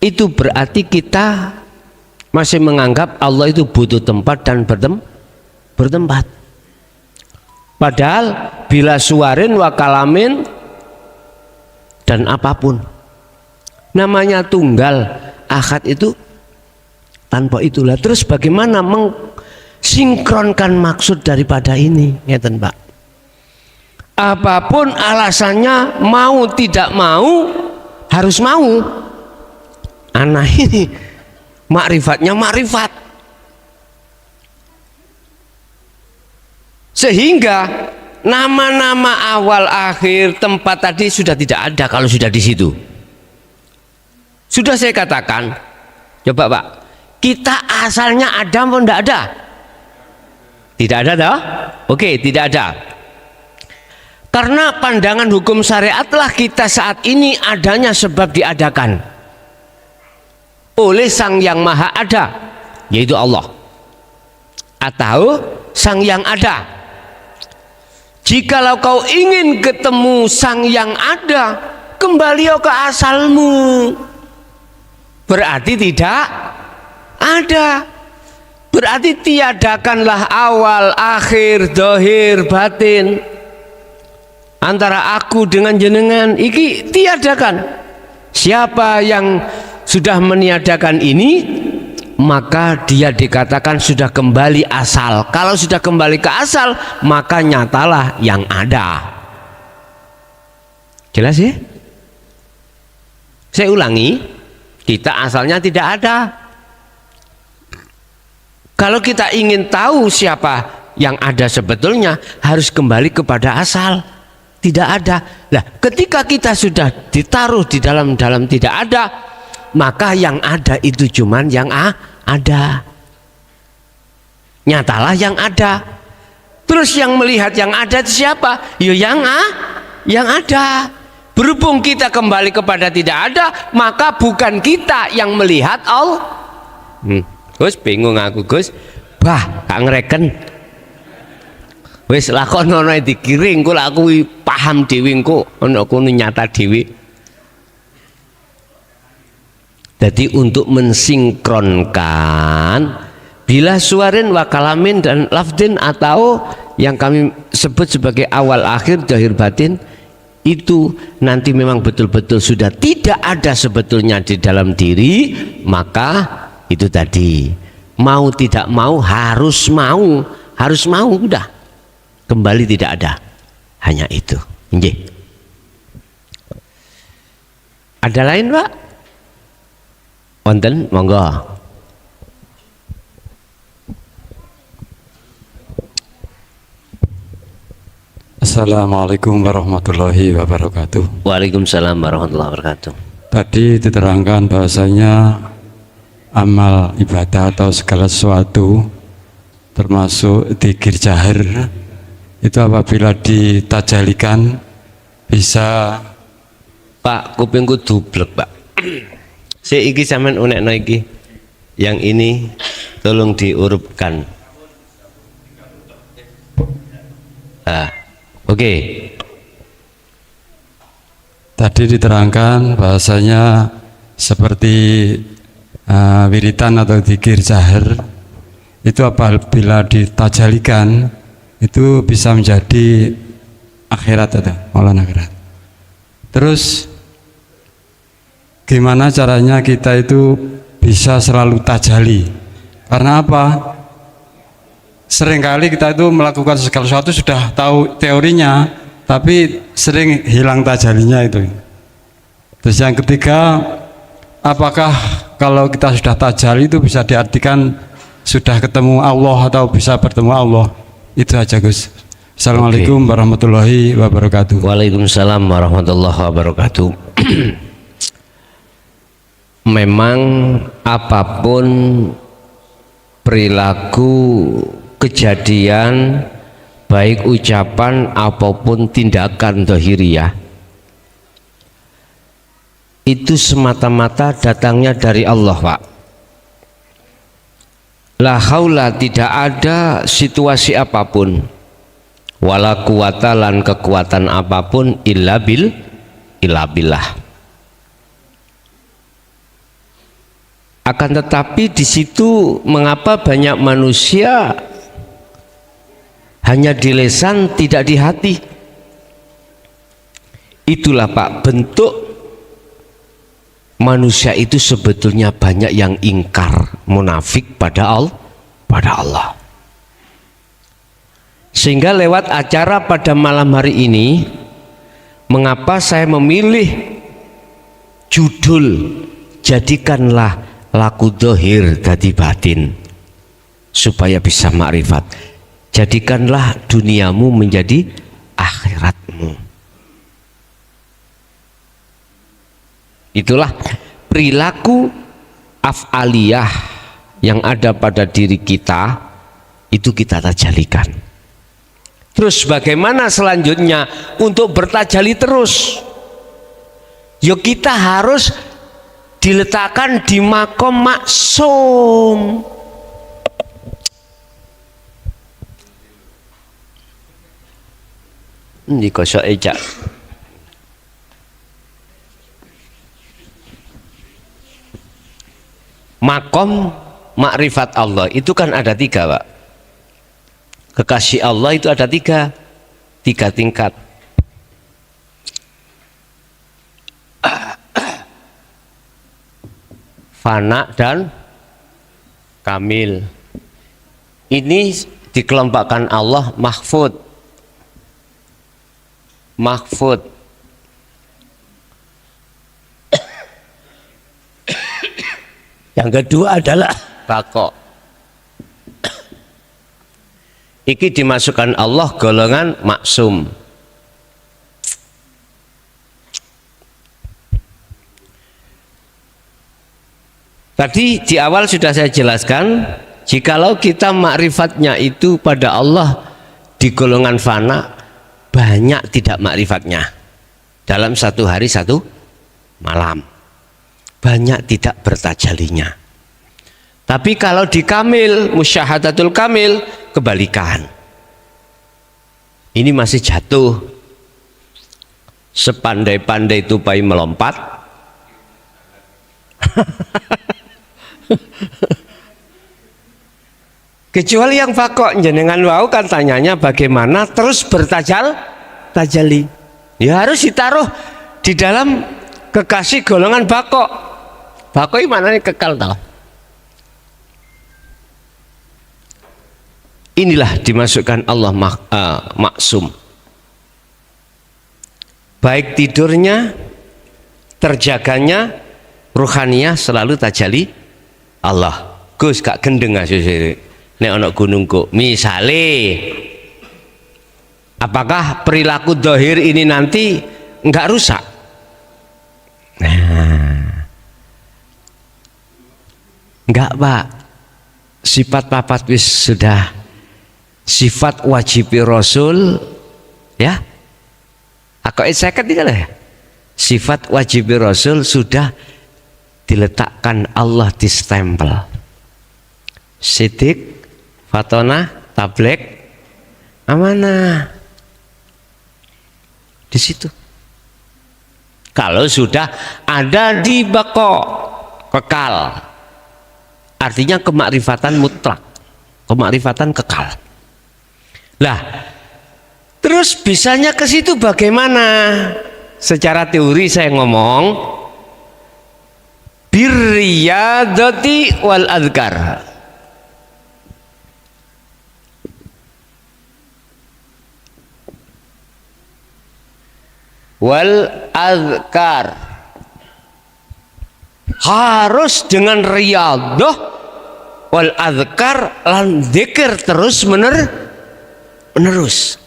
itu berarti kita masih menganggap Allah itu butuh tempat dan bertempat. Padahal bila suarin wa kalamin dan apapun, Namanya tunggal, ahad itu tanpa itulah. Terus bagaimana mensinkronkan maksud daripada ini? Ngeten Pak. Apapun alasannya, mau tidak mau harus mau. Anak ini makrifatnya makrifat. Sehingga nama-nama awal akhir tempat tadi sudah tidak ada kalau sudah di situ. Sudah saya katakan, coba Pak, kita asalnya ada atau tidak ada? Tidak ada toh? Oke, tidak ada. Karena pandangan hukum syariatlah kita saat ini adanya sebab diadakan oleh Sang Yang Maha Ada, yaitu Allah, atau Sang Yang Ada. Jikalau kau ingin ketemu Sang Yang Ada, kembali ke asalmu. Berarti tidak ada. Berarti tiadakanlah awal, akhir, dohir, batin antara aku dengan jenengan. Iki tiadakan. Siapa yang sudah meniadakan ini, maka dia dikatakan sudah kembali asal. Kalau sudah kembali ke asal, maka nyatalah yang ada. Jelas ya? Saya ulangi, kita asalnya tidak ada. Kalau kita ingin tahu siapa yang ada sebetulnya, harus kembali kepada asal. Tidak ada. Nah, ketika kita sudah ditaruh di dalam tidak ada, maka yang ada itu cuman yang ada. Nyatalah yang ada. Terus yang melihat yang ada itu siapa? Ya yang ada. Berhubung kita kembali kepada tidak ada, maka bukan kita yang melihat Allah. Gus bingung aku Gus. Bah, gak ngereken. Wis lakono dikiring kula aku paham dhewe engko ana kono nyata dhewe. Jadi untuk mensinkronkan bila suarin wa kalamin dan lafdin, atau yang kami sebut sebagai awal akhir zahir batin, itu nanti memang betul-betul sudah tidak ada sebetulnya di dalam diri, maka itu tadi mau tidak mau harus mau udah kembali tidak ada, hanya itu. Nggih. Ada lain Pak? Wonten, monggo. Assalamualaikum warahmatullahi wabarakatuh. Waalaikumsalam warahmatullahi wabarakatuh. Tadi diterangkan bahasanya amal ibadah atau segala sesuatu termasuk dzikir jahar itu apabila ditajalikan bisa. Pak, kupingku dublek Pak. Iki sampean unekno iki. Yang ini tolong diurupkan. Oke. Tadi diterangkan bahasanya seperti wiritan atau dzikir jahar itu apabila ditajalikan itu bisa menjadi akhirat atau maulana akhirat. Terus gimana caranya kita itu bisa selalu tajali? Karena apa? Seringkali kita itu melakukan segala sesuatu sudah tahu teorinya, tapi sering hilang tajalinya itu. Terus yang ketiga, apakah kalau kita sudah tajali itu bisa diartikan sudah ketemu Allah atau bisa bertemu Allah? Itu aja Gus. Assalamualaikum warahmatullahi wabarakatuh. Waalaikumsalam warahmatullahi wabarakatuh. Memang apapun perilaku, kejadian, baik ucapan apapun tindakan dhahiriyah, itu semata-mata datangnya dari Allah Pak. La haula, tidak ada situasi apapun, wala quwata, lan kekuatan apapun, illa billah. Akan tetapi di situ mengapa banyak manusia hanya di lisan tidak di hati? Itulah Pak bentuk manusia itu sebetulnya banyak yang ingkar, munafik pada Allah. Sehingga lewat acara pada malam hari ini, mengapa saya memilih judul jadikanlah laku dohir dadi batin supaya bisa makrifat. Jadikanlah duniamu menjadi akhiratmu. Itulah perilaku af'aliyah yang ada pada diri kita, itu kita tajalikan. Terus bagaimana selanjutnya untuk bertajali terus? Yo kita harus diletakkan di makom maksum. Ini kosok ejak. Makom makrifat Allah itu kan ada 3, Pak. Kekasih Allah itu ada 3 tingkat. Fana dan kamil. Ini dikelompokkan Allah mahfud. Yang kedua adalah bako. Iki dimasukkan Allah golongan maksum. Tadi di awal sudah saya jelaskan, jikalau kita makrifatnya itu pada Allah di golongan fana, banyak tidak makrifatnya. Dalam satu hari satu malam, banyak tidak bertajalinya. Tapi kalau di kamil, musyahadatul kamil, kebalikan. Ini masih jatuh. Sepandai-pandai tupai melompat, kecuali yang fakok jenengan wau kan tanyanya bagaimana terus tajali. Ya harus ditaruh di dalam kekasih golongan bakok. Bakok ini mana nih kekal tau. Inilah dimasukkan Allah maksum. Baik tidurnya, terjaganya, ruhaniyah selalu tajali Allah. Gus gak gendeng asyik nek ana gunung kok. Misale apakah perilaku dohir ini nanti enggak rusak? Nah, enggak, Pak. Sifat papat wis sudah sifat wajib Rasul ya. Aku seket iki ya. Sifat wajib Rasul sudah diletakkan Allah di stempel. Sidik, fatona, tablek, amanah. Di situ. Kalau sudah ada di bako kekal, artinya kemakrifatan mutlak, kemakrifatan kekal. Lah, terus bisanya ke situ bagaimana? Secara teori saya ngomong birriyadati wal adhkar. Wal adhkar harus dengan riyadhah wal adhkar lan zikir terus menerus.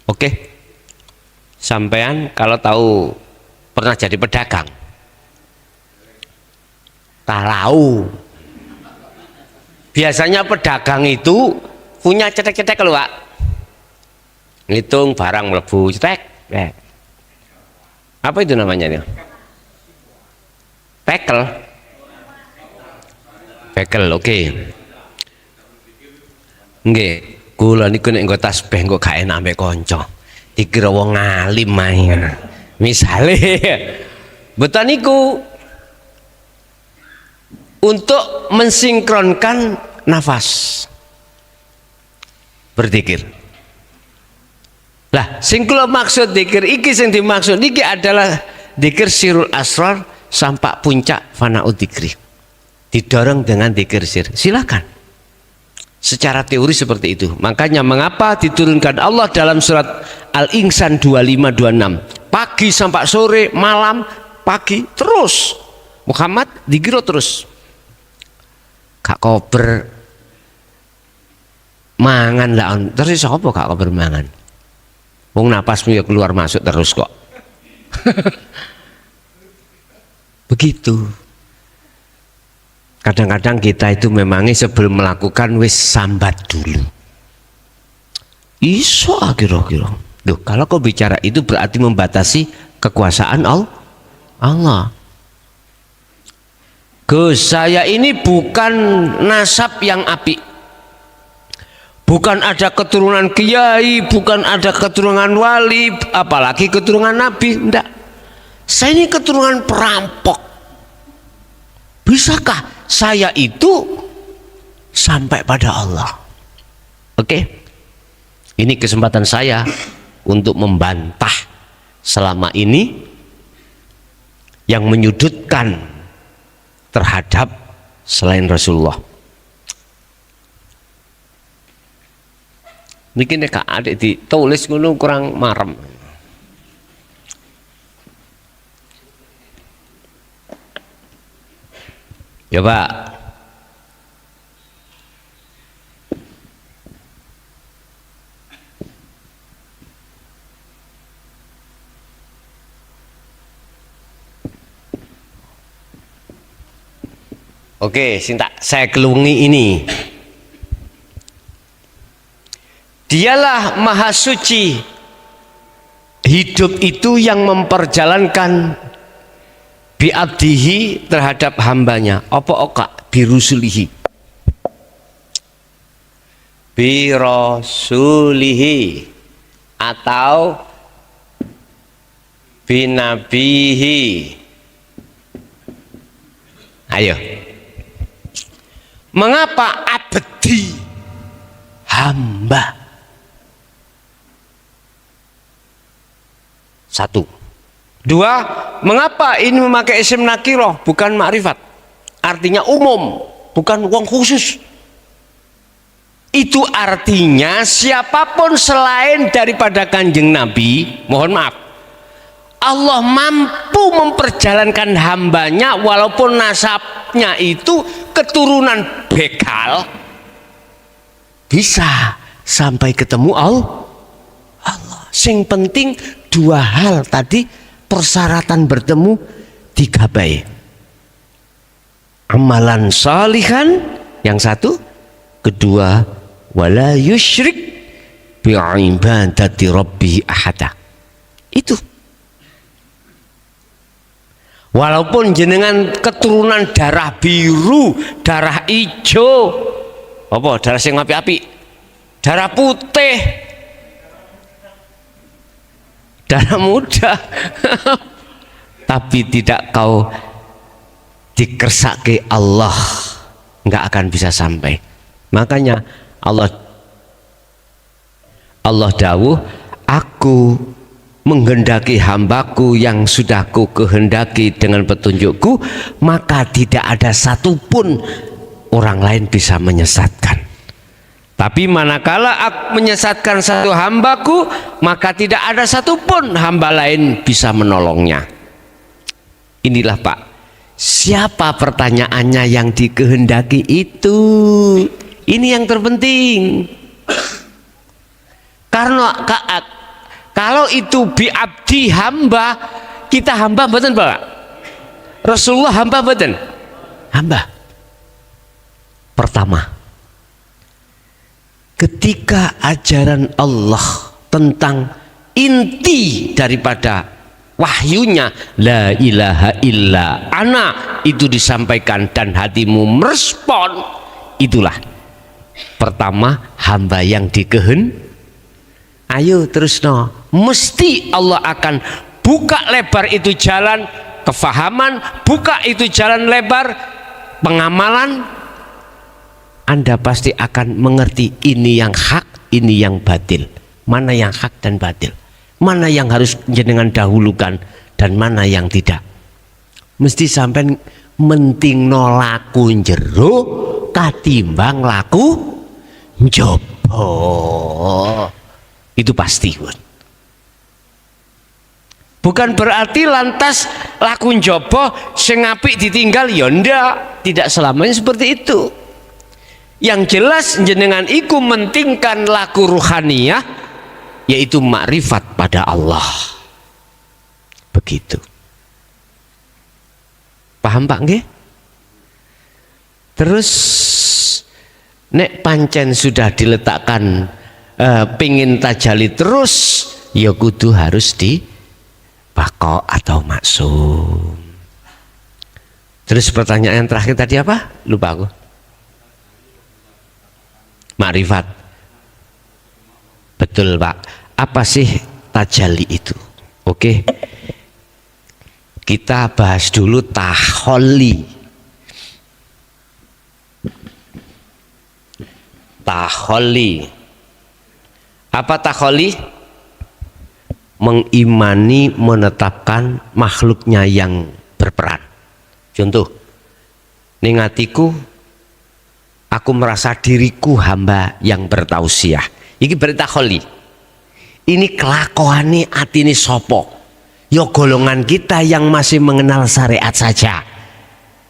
Oke, sampean kalau tahu pernah jadi pedagang, tahu biasanya pedagang itu punya cetek-cetek loh, Pak. Ngitung barang mlebu cetek. Apa itu namanya nih? Pekel, oke. Nggih, kula niku nek nggo tasbih engko gak enak ambek kanca. Dikira wong alim ae. Misale betul niku untuk mensinkronkan nafas berzikir. Lah sing kula maksud dzikir iki sing dimaksud iki adalah dzikir sirul asrar sampai puncak fanaud dzikri. Didorong dengan dzikir sir. Silakan. Secara teori seperti itu. Makanya mengapa diturunkan Allah dalam surat Al-Insan 25-26. Pagi sampai sore, malam, pagi terus. Muhammad dzikir terus. Kak kober mangan lah. Terus sapa kak kober mangan? Wong napasmu ya keluar masuk terus kok. Begitu. Kadang-kadang kita itu memangnya sebelum melakukan wis sambat dulu. Iso kira-kira. Duh, kalau kau bicara itu berarti membatasi kekuasaan Allah. Gus, saya ini bukan nasab yang apik. Bukan ada keturunan kiai, bukan ada keturunan wali, apalagi keturunan nabi. Enggak. Saya ini keturunan perampok. Bisakah saya itu sampai pada Allah? Oke. Ini kesempatan saya untuk membantah selama ini yang menyudutkan terhadap selain Rasulullah. Mungkin kak adik ditulis ngono kurang marem. Ya Pak. Oke, saya kelungi ini. Dialah maha suci. Hidup itu yang memperjalankan bi'abdihi terhadap hambanya. Apa oka? Birusulihi. Birasulihi. Atau binabihi. Ayo. Mengapa abdi? Hamba. Satu. Dua, mengapa ini memakai isim nakiroh bukan ma'rifat? Artinya umum, bukan wong khusus. Itu artinya siapapun selain daripada Kanjeng Nabi, mohon maaf, Allah mampu memperjalankan hambanya walaupun nasabnya itu keturunan bekal, bisa sampai ketemu Allah. Sing penting dua hal tadi, persyaratan bertemu digapai. Amalan salihan yang satu, kedua wala yusyrik bi'ibadati rabbih ahada. Itu. Walaupun jenengan keturunan darah biru, darah hijau, apa darah sing api-api, darah putih, darah muda, tapi tidak kau dikersake Allah, nggak akan bisa sampai. Makanya Allah dawuh, aku menghendaki hambaku yang sudah ku kehendaki dengan petunjukku, maka tidak ada satupun orang lain bisa menyesatkan. Tapi manakala aku menyesatkan satu hambaku, maka tidak ada satupun hamba lain bisa menolongnya. Inilah Pak, siapa pertanyaannya yang dikehendaki itu? Ini yang terpenting. Karena kalau itu bi'abdi hamba, kita hamba mboten Pak? Rasulullah hamba mboten? Hamba. Pertama, ketika ajaran Allah tentang inti daripada wahyunya la ilaha illa ana itu disampaikan dan hatimu merespon, itulah pertama hamba yang dikehendaki. Ayo terus no, mesti Allah akan buka lebar itu jalan kefahaman, buka itu jalan lebar pengamalan. Anda pasti akan mengerti ini yang hak, ini yang batil. mana yang hak dan batil, mana yang harus jenengan dahulukan dan mana yang tidak. Mesti sampai mentingno laku jero katimbang laku njaba. Itu pasti, Bun. Bukan berarti lantas laku njaba sing apik ditinggal, ya ndak, tidak selamanya seperti itu. Yang jelas jenengan iku mentingkan laku ruhaniyah, yaitu makrifat pada Allah. Begitu. Paham Pak nggih? Terus nek pancen sudah diletakkan pingin tajali terus, ya kudu harus di bako atau maksum. Terus pertanyaan yang terakhir tadi apa? Lupa aku. Makrifat. Betul Pak. Apa sih tajalli itu? Oke. Kita bahas dulu taholli. Taholli. Apa taholli? Mengimani, menetapkan makhluknya yang berperan. Contoh, ning atiku aku merasa diriku hamba yang bertausiah. Iki berarti taholli. Ini kelakuane atine sopo? Ya golongan kita yang masih mengenal syariat saja.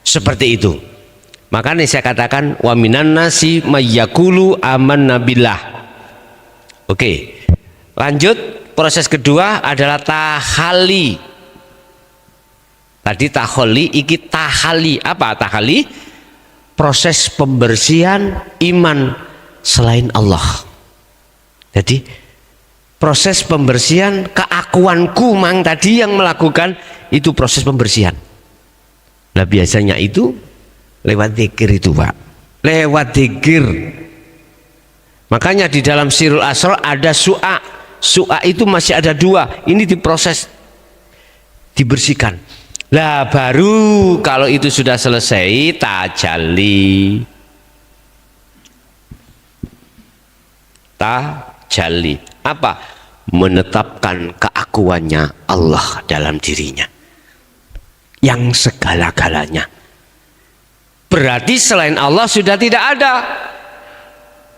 Seperti itu. Makanya saya katakan wa minan nasi mayyaqulu amanna billah. Oke. Lanjut, proses kedua adalah tahalli. Tadi taholli, iki tahalli. Apa tahalli? Proses pembersihan iman selain Allah. Jadi proses pembersihan keakuanku mang tadi yang melakukan itu proses pembersihan. Nah biasanya itu lewat zikir itu Pak, lewat zikir. Makanya di dalam Sirul Asrar ada su'a. Su'a itu masih ada dua, ini diproses, dibersihkan. Lah baru kalau itu sudah selesai tajalli. Tajalli apa? Menetapkan keakuannya Allah dalam dirinya yang segala-galanya. Berarti selain Allah sudah tidak ada.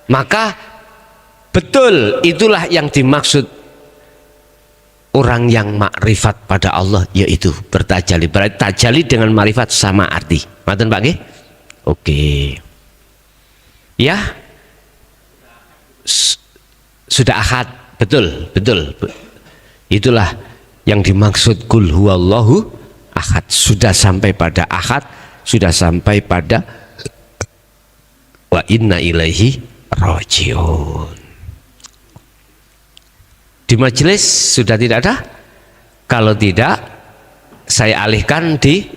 Maka betul itulah yang dimaksud orang yang makrifat pada Allah, yaitu bertajalli. Berarti tajalli dengan makrifat sama arti. Maten Pak nggih? Oke. Ya. Sudah ahad, betul. Itulah yang dimaksud kul huwallahu ahad. Sudah sampai pada ahad, sudah sampai pada wa inna ilaihi rajiun. Di majelis sudah tidak ada? Kalau tidak, saya alihkan di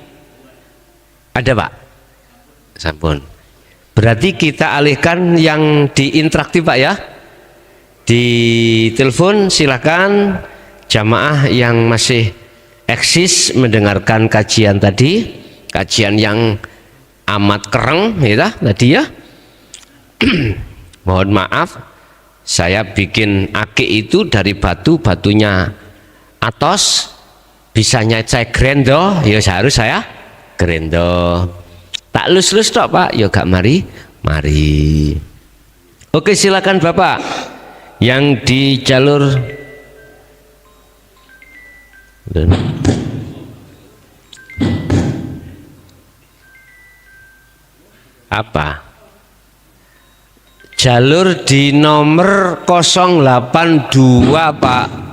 ada Pak? Sampun. Berarti kita alihkan yang di interaktif Pak ya. Di telepon silakan jamaah yang masih eksis mendengarkan kajian tadi, kajian yang amat kereng ya tadi ya. Mohon maaf, saya bikin akik itu dari batunya atos, bisanya saya grendo, ya harus saya grendo. Tak lus-lus tok Pak, ya gak mari. Oke silakan Bapak yang di jalur apa? Jalur di nomor 082 Pak.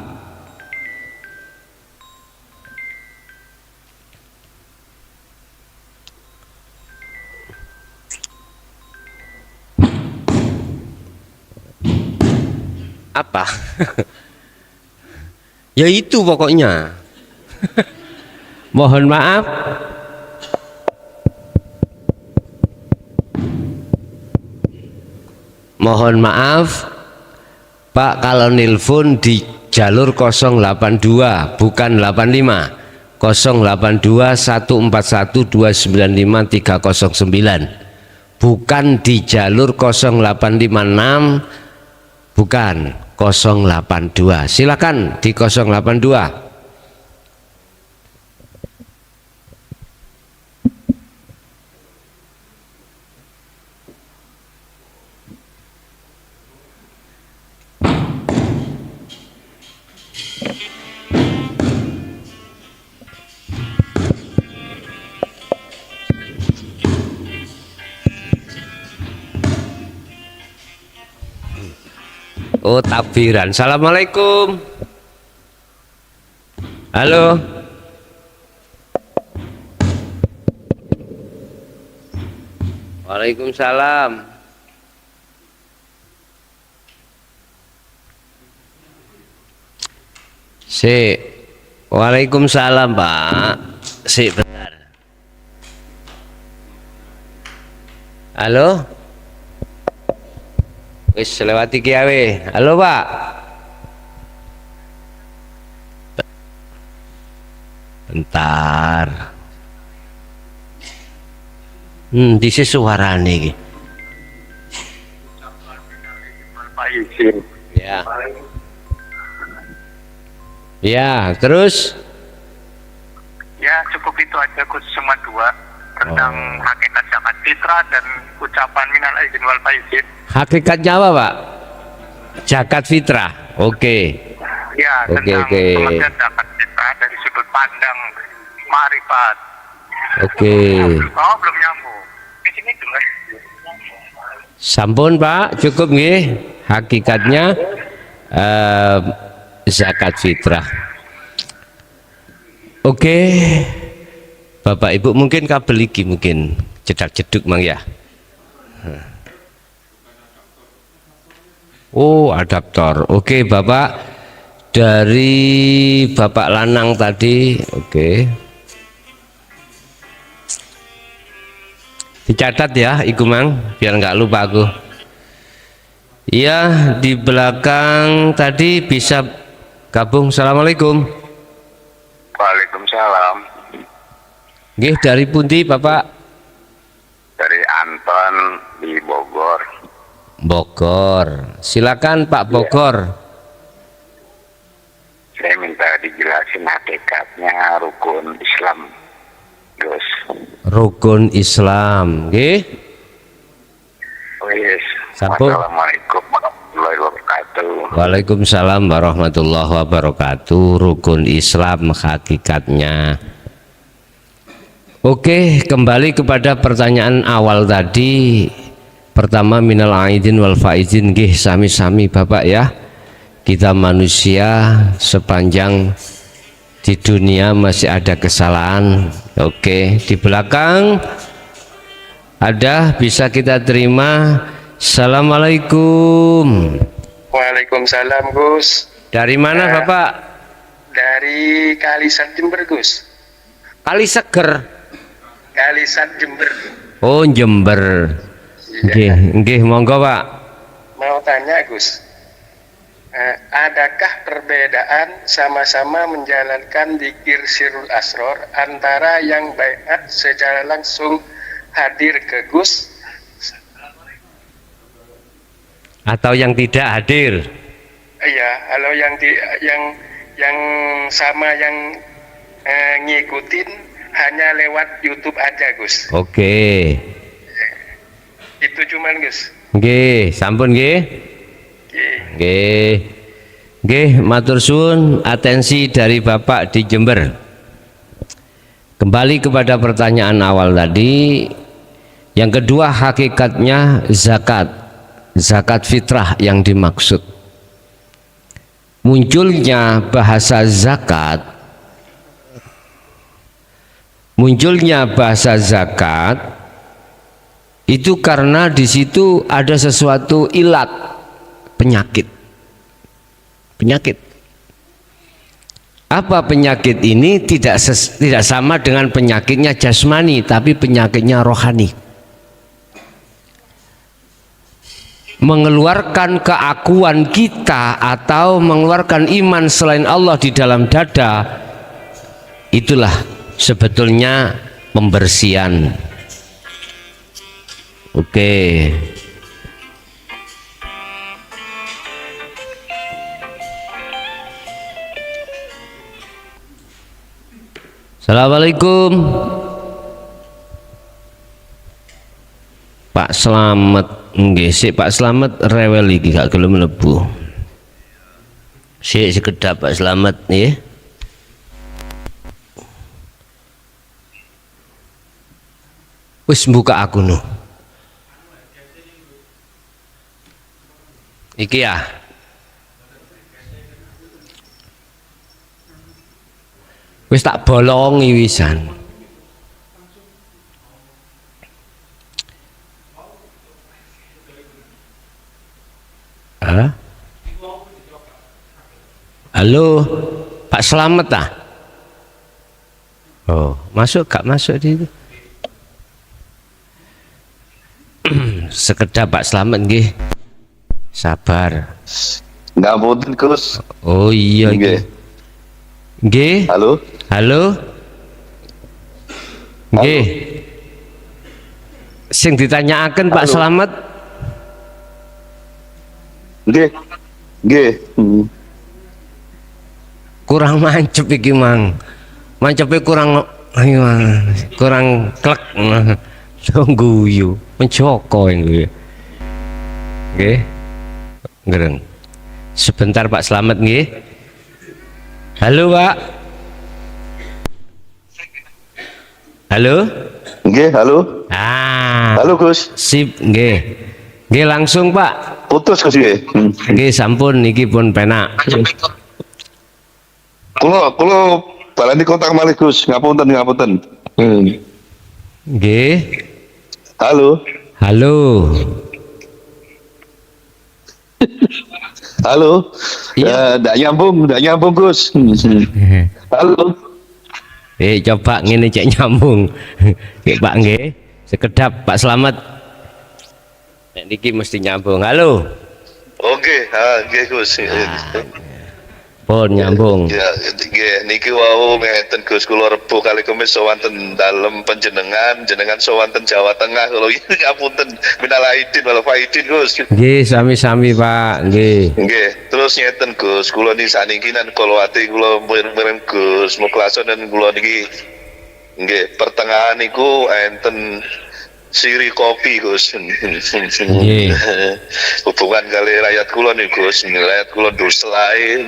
Apa? Ya itu pokoknya. Mohon maaf. Mohon maaf Pak, kalau nilfon di jalur 082 bukan 85. 082 141 295 309. Bukan di jalur 0856, bukan 082. Silakan di 082. Oh, takbiran. Assalamualaikum. Halo. Waalaikumsalam. Waalaikumsalam, Pak. Bentar. Halo. Wis lewati kiawe. Halo, Pak. Bentar. Disi suarane iki. Pak izin. Ya. Ya, terus? Ya cukup itu aja Gus, cuma dua tentang hakikat zakat fitrah dan ucapan minal aidin wal faizin. Hakikatnya apa, Pak? Zakat fitrah. Oke. Ya, tentang pengertian zakat fitrah dari sudut pandang ma'rifat. Oke. Oh, belum nyambung. Di sini dulu. Sampun, Pak, cukup nggih. Hakikatnya zakat fitrah. Oke. Bapak Ibu mungkin kabel iki mungkin cedak-ceduk mang ya. Oh, adaptor. Oke, Bapak, dari Bapak Lanang tadi. Oke. Dicatat ya, iku mang, biar nggak lupa aku. Iya, di belakang tadi bisa gabung. Assalamualaikum. Waalaikumsalam. Nggih, dari pundi, Bapak? Dari Anton di Bogor. Bogor. Silakan Pak Bogor. Saya minta dijelasin hakikatnya rukun Islam, Gus. Rukun Islam, nggih. Wis. Sampun. Assalamualaikum warahmatullahi wabarakatuh. Waalaikumsalam warahmatullahi wabarakatuh. Rukun Islam hakikatnya. Oke, kembali kepada pertanyaan awal tadi. Pertama, minal aidin wal faizin, nggih sami-sami Bapak ya. Kita manusia sepanjang di dunia masih ada kesalahan. Oke, di belakang ada, bisa kita terima. Assalamualaikum. Waalaikumsalam Gus. Dari mana Bapak? Dari Kalisat Jember Gus. Kali Seger. Kalisat Jember. Oh, Jember. Nggih, nggih, monggo Pak. Mau tanya Gus, adakah perbedaan sama-sama menjalankan dzikir sirrul asror antara yang baiat secara langsung hadir ke Gus Atau yang tidak hadir? iya, kalau yang sama yang ngikutin hanya lewat YouTube aja Gus. Oke. Itu cuman Gus. Nggih, sampun nggih. Nggih. Nggih, matur suwun atensi dari Bapak di Jember. Kembali kepada pertanyaan awal tadi. Yang kedua, hakikatnya zakat. Zakat fitrah yang dimaksud. Munculnya bahasa zakat, itu karena di situ ada sesuatu ilat, penyakit. Apa penyakit ini? Tidak sama dengan penyakitnya jasmani, tapi penyakitnya rohani. Mengeluarkan keakuan kita atau mengeluarkan iman selain Allah di dalam dada, itulah sebetulnya pembersihan. Oke. Assalamualaikum. Pak Slamet, nggih sik Pak Slamet rewel iki gak gelem mlebu. Sik sekedap Pak Slamet nggih. Wis buka aku no. Iki ya. Wis tak bolongi wisan. Hah? Halo, Pak Slamet ah? Oh, masuk gak masuk di itu? Sekedar Pak Slamet nggih. Sabar. Ngapunten Gus. Oh iya nggih. Nggih. Halo. Halo. Nggih. Sing ditanyaaken Pak Slamet. Nggih. Nggih. Kurang mancep iki Mang. Mancepe kurang kurang klek. Guyu, menjoko ini. Nggih. Ngereng. Sebentar Pak Slamet nggih. Halo Pak. Halo. Nggih, halo. Ah. Halo Gus. Sip nggih. Nggih langsung Pak. Putus Gus nggih. Nggih sampun niki pun penak. Kulo balani kontak malih Gus. Ngapunten. Nggih. Halo. Halo. Halo. Iya. Ndak nyambung Gus. Halo. Coba ngene cek nyambung. Nggih Pak nggih. Sekedap Pak Slamet. Nek niki mesti nyambung. Halo. Oke, nggih Gus. Pun nyambung. Ya, nggih niki wau ngeten Gus, kula Rebo kali Kamis sowanten dalem jenengan sowanten Jawa Tengah kula ngapunten minal aidin wal faidin Gus. Nggih sami-sami Pak, nggih. Nggih, terus ngeten Gus, kula niki saniki nan kula ati kula miring Gus, mukhlason dan kula niki nggih pertengahan niku enten siri kopi Gus. Nggih. Hubungan kali rakyat kula nih Gus, rakyat kula doselai.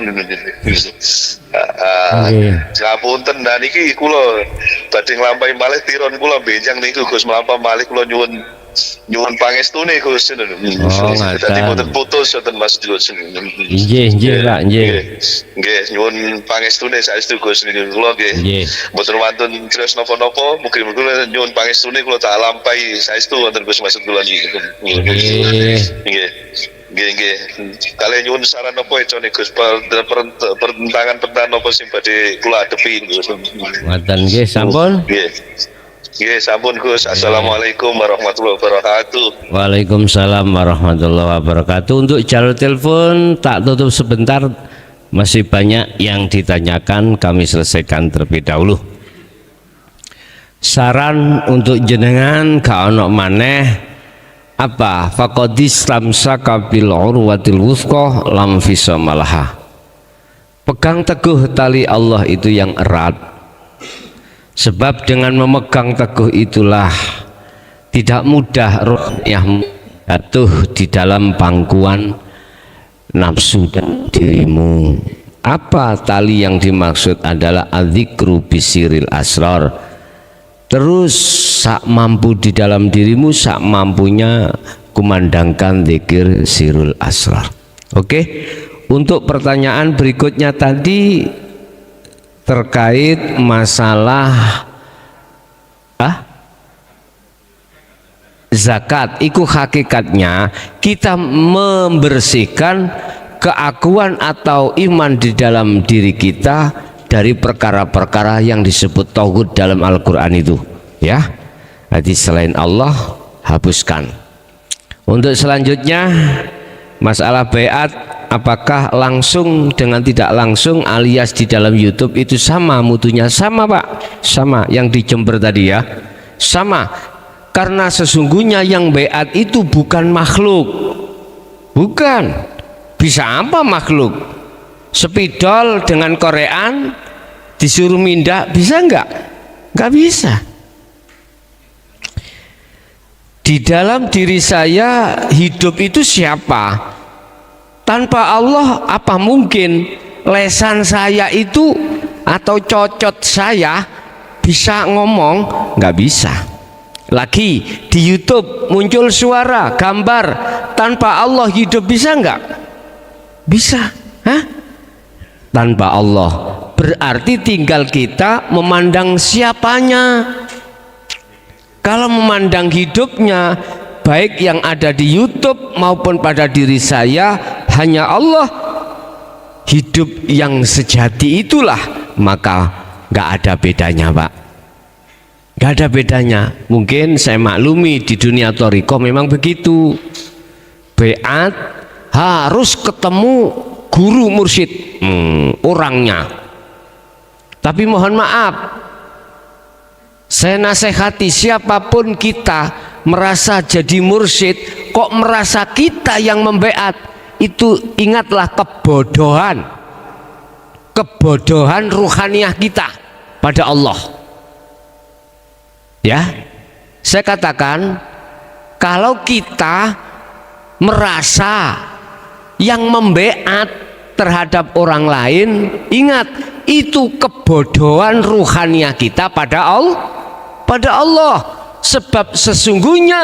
Ngapunten dan niki kula badhe nglampahi malih tiron kula benjang niku Gus, mlampah malih kula nyuwun pangestune Gus. Dadi mboten putus ngoten Mas Gus. Nggih Pak, nggih. Nggih, nyuwun pangestune saestu Gus niku kula nggih. Mboten wonten criyos napa-napa, mugi-mugi kula nyuwun pangestune kula tak lampahi saestu wonten Gus maksud kula niki. Nggih. Nggih. Kalian nyuwun saran napa econe Gus pertentangan napa sing badhe kula adepi Gus. Ngoten nggih sampun. Nggih, sampun Gus. Assalamualaikum warahmatullahi wabarakatuh. Waalaikumsalam warahmatullahi wabarakatuh. Untuk jalur telepon tak tutup sebentar, masih banyak yang ditanyakan, kami selesaikan terlebih dahulu. Saran untuk jenengan gak ono maneh apa? Faqadis lamsaka bil urwatil wuthqa lam fisamalaha. Pegang teguh tali Allah itu yang erat. Sebab dengan memegang teguh itulah tidak mudah ruhnya jatuh di dalam pangkuan nafsu dan dirimu. Apa tali yang dimaksud adalah adzikru bisiril asrar. Terus sak mampu di dalam dirimu, sak mampunya kumandangkan zikir sirul asrar. Oke. Untuk pertanyaan berikutnya tadi terkait masalah zakat, itu hakikatnya kita membersihkan keakuan atau iman di dalam diri kita dari perkara-perkara yang disebut tauhid dalam Al-Quran itu, ya. Jadi selain Allah hapuskan. Untuk selanjutnya masalah baiat, apakah langsung dengan tidak langsung alias di dalam YouTube itu sama mutunya? Sama Pak, sama yang di Jember tadi ya, sama. Karena sesungguhnya yang baiat itu bukan makhluk, bukan. Bisa apa makhluk? Spidol dengan Korean disuruh mindah bisa enggak? Nggak bisa. Di dalam diri saya hidup itu siapa? Tanpa Allah apa mungkin lesan saya itu atau cocot saya bisa ngomong? Nggak bisa. Lagi di YouTube muncul suara, gambar, tanpa Allah hidup bisa nggak? Bisa. Hah? Tanpa Allah. Berarti tinggal kita memandang siapanya. Kalau memandang hidupnya, baik yang ada di YouTube maupun pada diri saya, hanya Allah, hidup yang sejati itulah, maka nggak ada bedanya, Pak. Nggak ada bedanya. Mungkin saya maklumi di dunia thariqah memang begitu. Beat harus ketemu guru mursyid, orangnya. Tapi mohon maaf, saya nasihati siapapun kita merasa jadi mursyid, kok merasa kita yang membeat, itu ingatlah kebodohan ruhaniyah kita pada Allah. Ya, saya katakan kalau kita merasa yang membeat terhadap orang lain, ingat itu kebodohan ruhaniyah kita pada Allah. Sebab sesungguhnya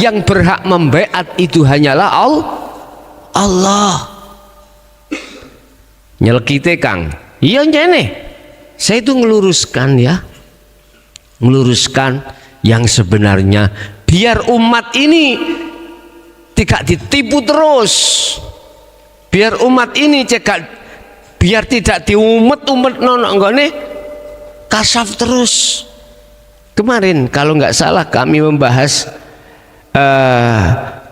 yang berhak membeat itu hanyalah Allah. Nyelkite Kang, iya nyene, saya itu ngeluruskan ya, meluruskan yang sebenarnya biar umat ini tidak ditipu terus, biar umat ini biar tidak diumet-umet nononggone kasaf terus. Kemarin kalau nggak salah kami membahas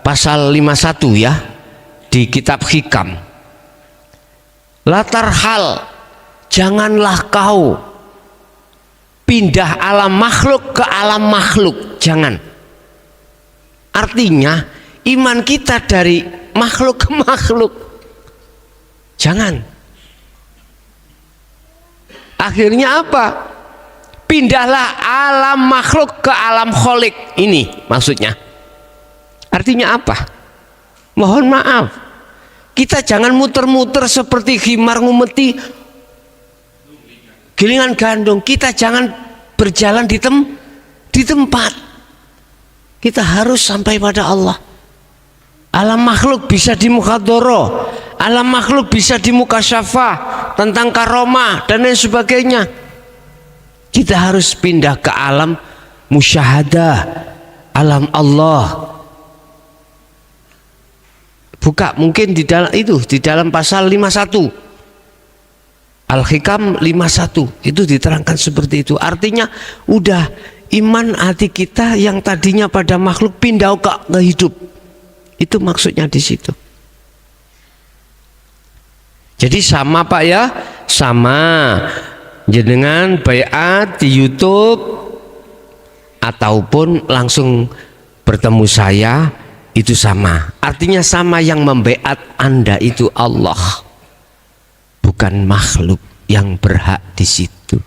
pasal 51 ya di kitab Hikam. Latar hal, janganlah kau pindah alam makhluk ke alam makhluk, jangan. Artinya iman kita dari makhluk ke makhluk, jangan. Akhirnya apa? Pindahlah alam makhluk ke alam kholik. Ini maksudnya. Artinya apa? Mohon maaf, kita jangan muter-muter seperti khimar ngumeti gilingan gandum. Kita jangan berjalan di tempat. Kita harus sampai pada Allah. Alam makhluk bisa di mukhadoro, alam makhluk bisa di mukasyafah tentang karomah dan lain sebagainya. Kita harus pindah ke alam musyahadah, alam Allah. Buka mungkin di dalam itu, di dalam pasal 51 Al-Hikam 51 itu diterangkan seperti itu. Artinya udah iman hati kita yang tadinya pada makhluk pindah ke hidup. Itu maksudnya di situ. Jadi sama Pak ya, sama. Jenengan baiat di YouTube ataupun langsung bertemu saya itu sama. Artinya sama, yang membaiat Anda itu Allah, bukan makhluk yang berhak di situ.